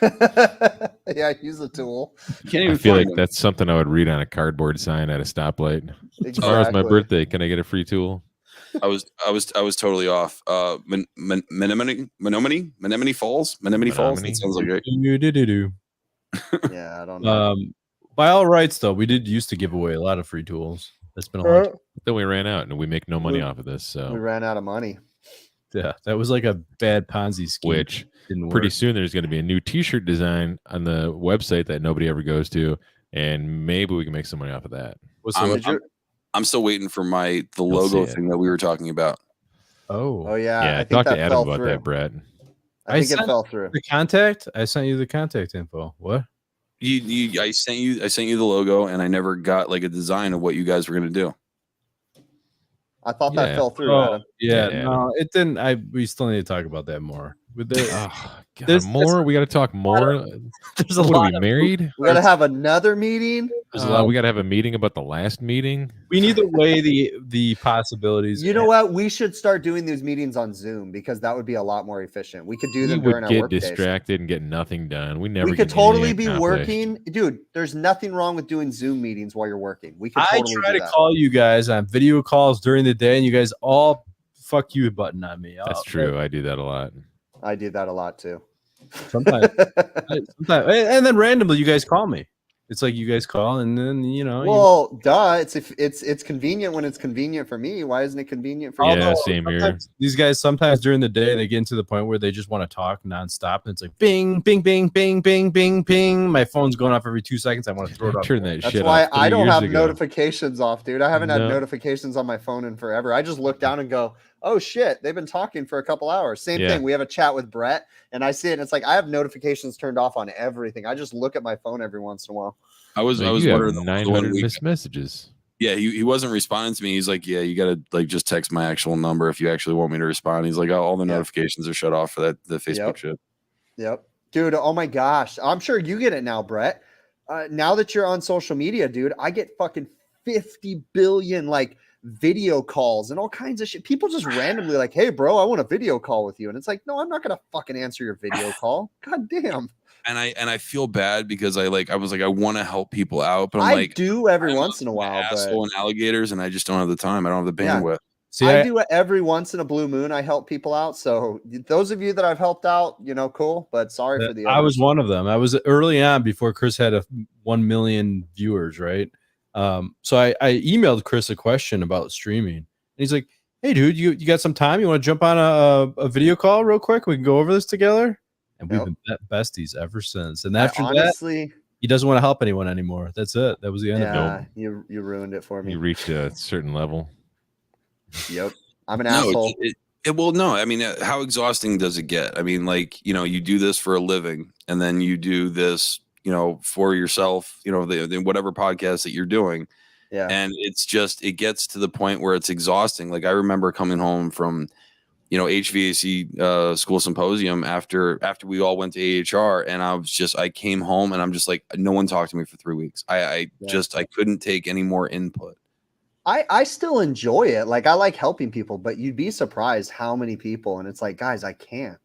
[SPEAKER 1] Yeah, use a tool.
[SPEAKER 2] I feel like that's something I would read on a cardboard sign at a stoplight.
[SPEAKER 1] Exactly.
[SPEAKER 2] Tomorrow's my birthday. Can I get a free tool?
[SPEAKER 4] I was totally off. Menominee Falls. That sounds like it.
[SPEAKER 1] Yeah, I don't know.
[SPEAKER 3] By all rights, though, we did used to give away a lot of free tools. That's been a long time.
[SPEAKER 2] Then we ran out, and we make no money off of this. So
[SPEAKER 1] we ran out of money.
[SPEAKER 3] Yeah, that was like a bad Ponzi scheme.
[SPEAKER 2] Which
[SPEAKER 3] didn't
[SPEAKER 2] pretty
[SPEAKER 3] work.
[SPEAKER 2] soon there's going to be a new T-shirt design on the website that nobody ever goes to, and maybe we can make some money off of that.
[SPEAKER 4] I'm still waiting for the logo thing that we were talking about.
[SPEAKER 1] Oh yeah.
[SPEAKER 2] Yeah, I talked to Adam about that, Brett.
[SPEAKER 1] I think it fell through.
[SPEAKER 3] The contact? I sent you the contact info. What?
[SPEAKER 4] I sent you the logo, and I never got like a design of what you guys were gonna do.
[SPEAKER 1] I thought that fell through, Adam.
[SPEAKER 3] Yeah, no, it didn't. We still need to talk about that more. With
[SPEAKER 2] more? We got to talk more.
[SPEAKER 3] There's a lot.
[SPEAKER 2] Are we married?
[SPEAKER 1] We got to have another meeting.
[SPEAKER 2] There's a lot. We got to have a meeting about the last meeting.
[SPEAKER 3] We need to weigh the possibilities.
[SPEAKER 1] You know what? We should start doing these meetings on Zoom because that would be a lot more efficient. We could do them during our work days.
[SPEAKER 2] Get distracted and get nothing done. We
[SPEAKER 1] could totally be working, dude. There's nothing wrong with doing Zoom meetings while you're working. We could.
[SPEAKER 3] I try to call you guys on video calls during the day, and you guys all fuck you button on me.
[SPEAKER 2] That's true. I do that a lot.
[SPEAKER 1] I do that a lot too.
[SPEAKER 3] Sometimes, and then randomly you guys call me. It's like you guys call, and then
[SPEAKER 1] Well, duh. It's convenient when it's convenient for me. Why isn't it convenient for you?
[SPEAKER 2] Yeah, same here.
[SPEAKER 3] These guys sometimes during the day they get into the point where they just want to talk nonstop, and it's like bing, bing, bing, bing, bing, bing, ping. My phone's going off every 2 seconds. I want to throw it off.
[SPEAKER 2] Turn that
[SPEAKER 1] That's
[SPEAKER 2] shit
[SPEAKER 1] why
[SPEAKER 2] off
[SPEAKER 1] I don't have
[SPEAKER 2] 3 years ago.
[SPEAKER 1] notifications off, dude. I haven't had notifications on my phone in forever. I just look down and go, oh shit, they've been talking for a couple hours. Same thing. We have a chat with Brett, and I see it, and it's like I have notifications turned off on everything. I just look at my phone every once in a while.
[SPEAKER 4] I was wondering
[SPEAKER 2] 900 missed messages.
[SPEAKER 4] Yeah, he wasn't responding to me. He's like, yeah, you gotta like just text my actual number if you actually want me to respond. He's like, oh, all the notifications are shut off for the Facebook shit.
[SPEAKER 1] Yep, dude. Oh my gosh, I'm sure you get it now, Brett. Now that you're on social media, dude, I get fucking 50 billion like video calls and all kinds of shit. People just randomly like, hey, bro, I want a video call with you. And it's like, no, I'm not going to fucking answer your video call. God damn.
[SPEAKER 4] And I feel bad because I want to help people out, but
[SPEAKER 1] I do every once in a while,
[SPEAKER 4] asshole and alligators, and I just don't have the time. I don't have the bandwidth.
[SPEAKER 1] Yeah. See, I do it every once in a blue moon. I help people out. So those of you that I've helped out, cool. But sorry for the others.
[SPEAKER 3] I was one of them. I was early on before Chris had 1 million viewers, right? So I emailed Chris a question about streaming, and he's like, "Hey, dude, you got some time? You want to jump on a video call real quick? We can go over this together." And we've been besties ever since. And after that, he doesn't want to help anyone anymore. That's it. That was the end of it.
[SPEAKER 1] You ruined it for me.
[SPEAKER 2] You reached a certain level.
[SPEAKER 1] Yep. I'm an asshole.
[SPEAKER 4] Well, no. I mean, how exhausting does it get? I mean, like, you do this for a living, and then you do this, for yourself, the whatever podcast that you're doing.
[SPEAKER 1] Yeah.
[SPEAKER 4] And it gets to the point where it's exhausting. Like, I remember coming home from, HVAC school symposium after we all went to AHR, and I came home and I'm just like, no one talked to me for 3 weeks. I couldn't take any more input.
[SPEAKER 1] I still enjoy it. Like, I like helping people, but you'd be surprised how many people, and it's like, guys, I can't,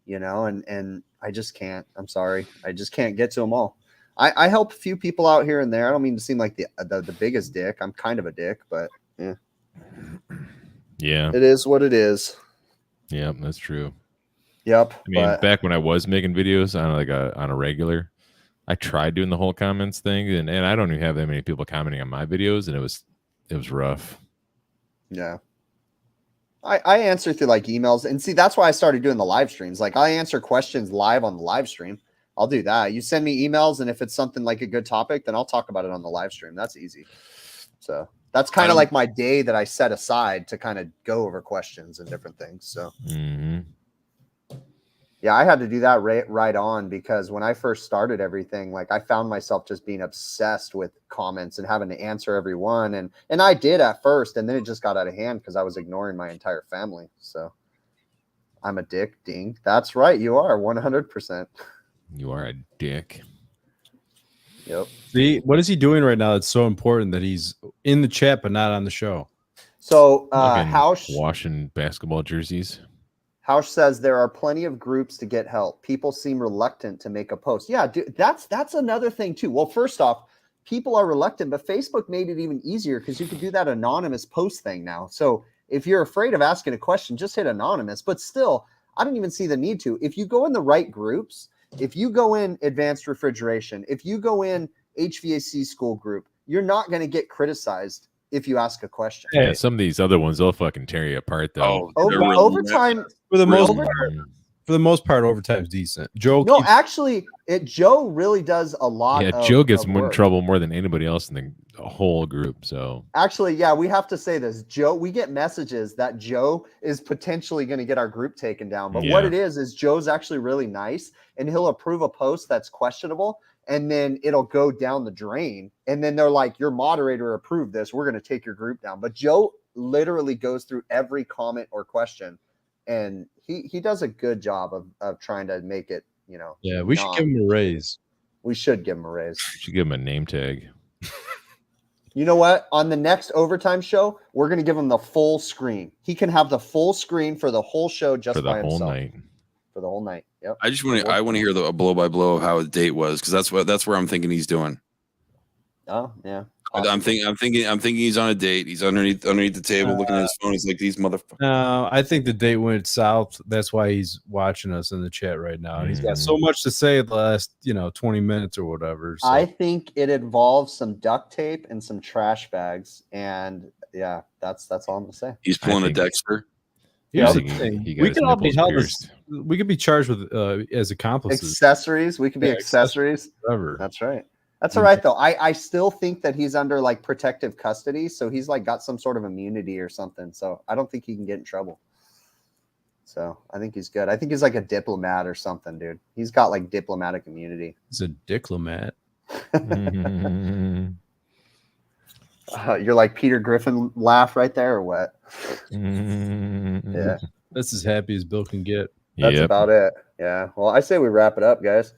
[SPEAKER 1] and I just can't. I'm sorry. I just can't get to them all. I help a few people out here and there. I don't mean to seem like the biggest dick. I'm kind of a dick, but yeah.
[SPEAKER 2] Yeah.
[SPEAKER 1] It is what it is.
[SPEAKER 2] Yep, that's true.
[SPEAKER 1] Yep.
[SPEAKER 2] I mean, back when I was making videos on a regular, I tried doing the whole comments thing, and I don't even have that many people commenting on my videos, and it was rough.
[SPEAKER 1] Yeah. I answer through like emails, and see, that's why I started doing the live streams. Like, I answer questions live on the live stream. I'll do that. You send me emails, and if it's something like a good topic, then I'll talk about it on the live stream. That's easy. So that's kind of like my day that I set aside to kind of go over questions and different things. So yeah, I had to do that right on, because when I first started everything, like, I found myself just being obsessed with comments and having to answer every one. And I did at first, and then it just got out of hand because I was ignoring my entire family. So I'm a dick, ding. That's right. You are 100%.
[SPEAKER 2] You are a dick.
[SPEAKER 1] Yep.
[SPEAKER 3] See, what is he doing right now that's so important that he's in the chat but not on the show?
[SPEAKER 1] So House
[SPEAKER 2] washing basketball jerseys.
[SPEAKER 1] House says there are plenty of groups to get help. People seem reluctant to make a post. Yeah, dude, that's another thing too. Well, first off, people are reluctant, but Facebook made it even easier because you could do that anonymous post thing now. So if you're afraid of asking a question, just hit anonymous. But still, I don't even see the need to. If you go in the right groups, if you go in advanced refrigeration, if you go in HVAC school group, you're not going to get criticized if you ask a question.
[SPEAKER 2] Yeah, some of these other ones, they'll fucking tear you apart, though.
[SPEAKER 1] Overtime,
[SPEAKER 3] for the most part, overtime's decent. Joe
[SPEAKER 1] really does a lot.
[SPEAKER 2] Yeah, Joe gets in trouble more than anybody else in the whole group. So
[SPEAKER 1] actually, yeah, we have to say this. Joe, we get messages that Joe is potentially going to get our group taken down. But what it is Joe's actually really nice, and he'll approve a post that's questionable, and then it'll go down the drain. And then they're like, your moderator approved this. We're going to take your group down. But Joe literally goes through every comment or question, and he does a good job of trying to make it,
[SPEAKER 3] Yeah, we should give him a raise.
[SPEAKER 1] We should give him a raise.
[SPEAKER 2] We should give him a name tag.
[SPEAKER 1] You know what? On the next overtime show, we're going to give him the full screen. He can have the full screen for the whole show just by himself. For the whole night. Yep.
[SPEAKER 4] I want to hear a blow by blow of how his date was, because that's where I'm thinking he's doing.
[SPEAKER 1] Oh yeah.
[SPEAKER 4] I'm thinking he's on a date. He's underneath the table looking at his phone. He's like, these motherfuckers.
[SPEAKER 3] No, I think the date went south. That's why he's watching us in the chat right now. And he's got so much to say the last 20 minutes or whatever. So.
[SPEAKER 1] I think it involves some duct tape and some trash bags. And yeah, that's all I'm gonna say.
[SPEAKER 4] He's pulling a Dexter.
[SPEAKER 3] Here's the thing. We could all be held we could be charged with as accomplices.
[SPEAKER 1] Accessories. We could be accessories.
[SPEAKER 3] Whatever.
[SPEAKER 1] That's right. That's all right, though. I still think that he's under like protective custody, so he's like got some sort of immunity or something. So I don't think he can get in trouble. So I think he's good. I think he's like a diplomat or something, dude. He's got like diplomatic immunity.
[SPEAKER 3] He's a diplomat.
[SPEAKER 1] You're like Peter Griffin laugh right there, or what? Yeah,
[SPEAKER 3] that's as happy as Bill can get.
[SPEAKER 1] That's about it. Yeah. Well, I say we wrap it up, guys.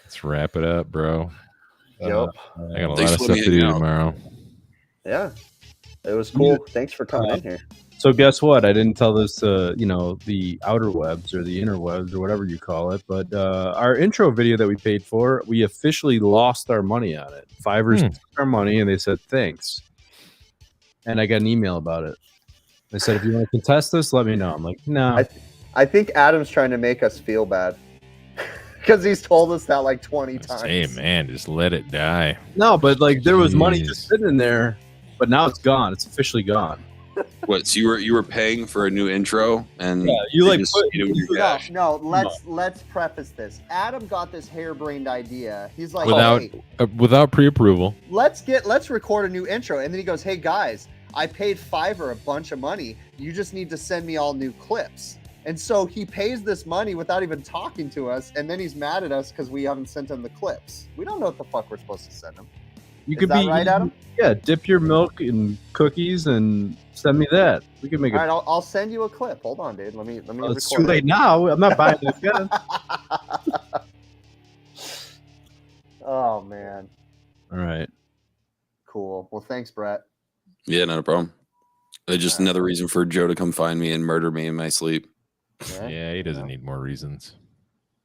[SPEAKER 2] Let's wrap it up, bro.
[SPEAKER 1] Yep.
[SPEAKER 2] I got a lot of stuff to do tomorrow.
[SPEAKER 1] Yeah. It was cool. Thanks for coming in here.
[SPEAKER 3] So guess what? I didn't tell this to, the outer webs or the interwebs or whatever you call it, but our intro video that we paid for, we officially lost our money on it. Fivers took our money and they said thanks. And I got an email about it. They said, if you want to contest this, let me know. I'm like, no.
[SPEAKER 1] I think Adam's trying to make us feel bad because he's told us that like 20 times.
[SPEAKER 2] Hey, man, just let it die.
[SPEAKER 3] No, but like there was money just sitting in there, but now it's gone. It's officially gone.
[SPEAKER 4] What? So you were paying for a new intro, and
[SPEAKER 1] let's preface this. Adam got this harebrained idea. He's like,
[SPEAKER 2] without pre-approval.
[SPEAKER 1] Let's record a new intro, and then he goes, "Hey guys, I paid Fiverr a bunch of money. You just need to send me all new clips." And so he pays this money without even talking to us, and then he's mad at us because we haven't sent him the clips. We don't know what the fuck we're supposed to send him. Is that right, Adam?
[SPEAKER 3] Yeah, dip your milk in cookies and send me that. We can make it.
[SPEAKER 1] All right, I'll send you a clip. Hold on, dude. Let me.
[SPEAKER 3] It's too late now. I'm not buying it again.
[SPEAKER 1] Oh man.
[SPEAKER 3] All right.
[SPEAKER 1] Cool. Well, thanks, Brett.
[SPEAKER 4] Yeah, not a problem. Just another reason for Joe to come find me and murder me in my sleep.
[SPEAKER 2] Yeah, he doesn't need more reasons.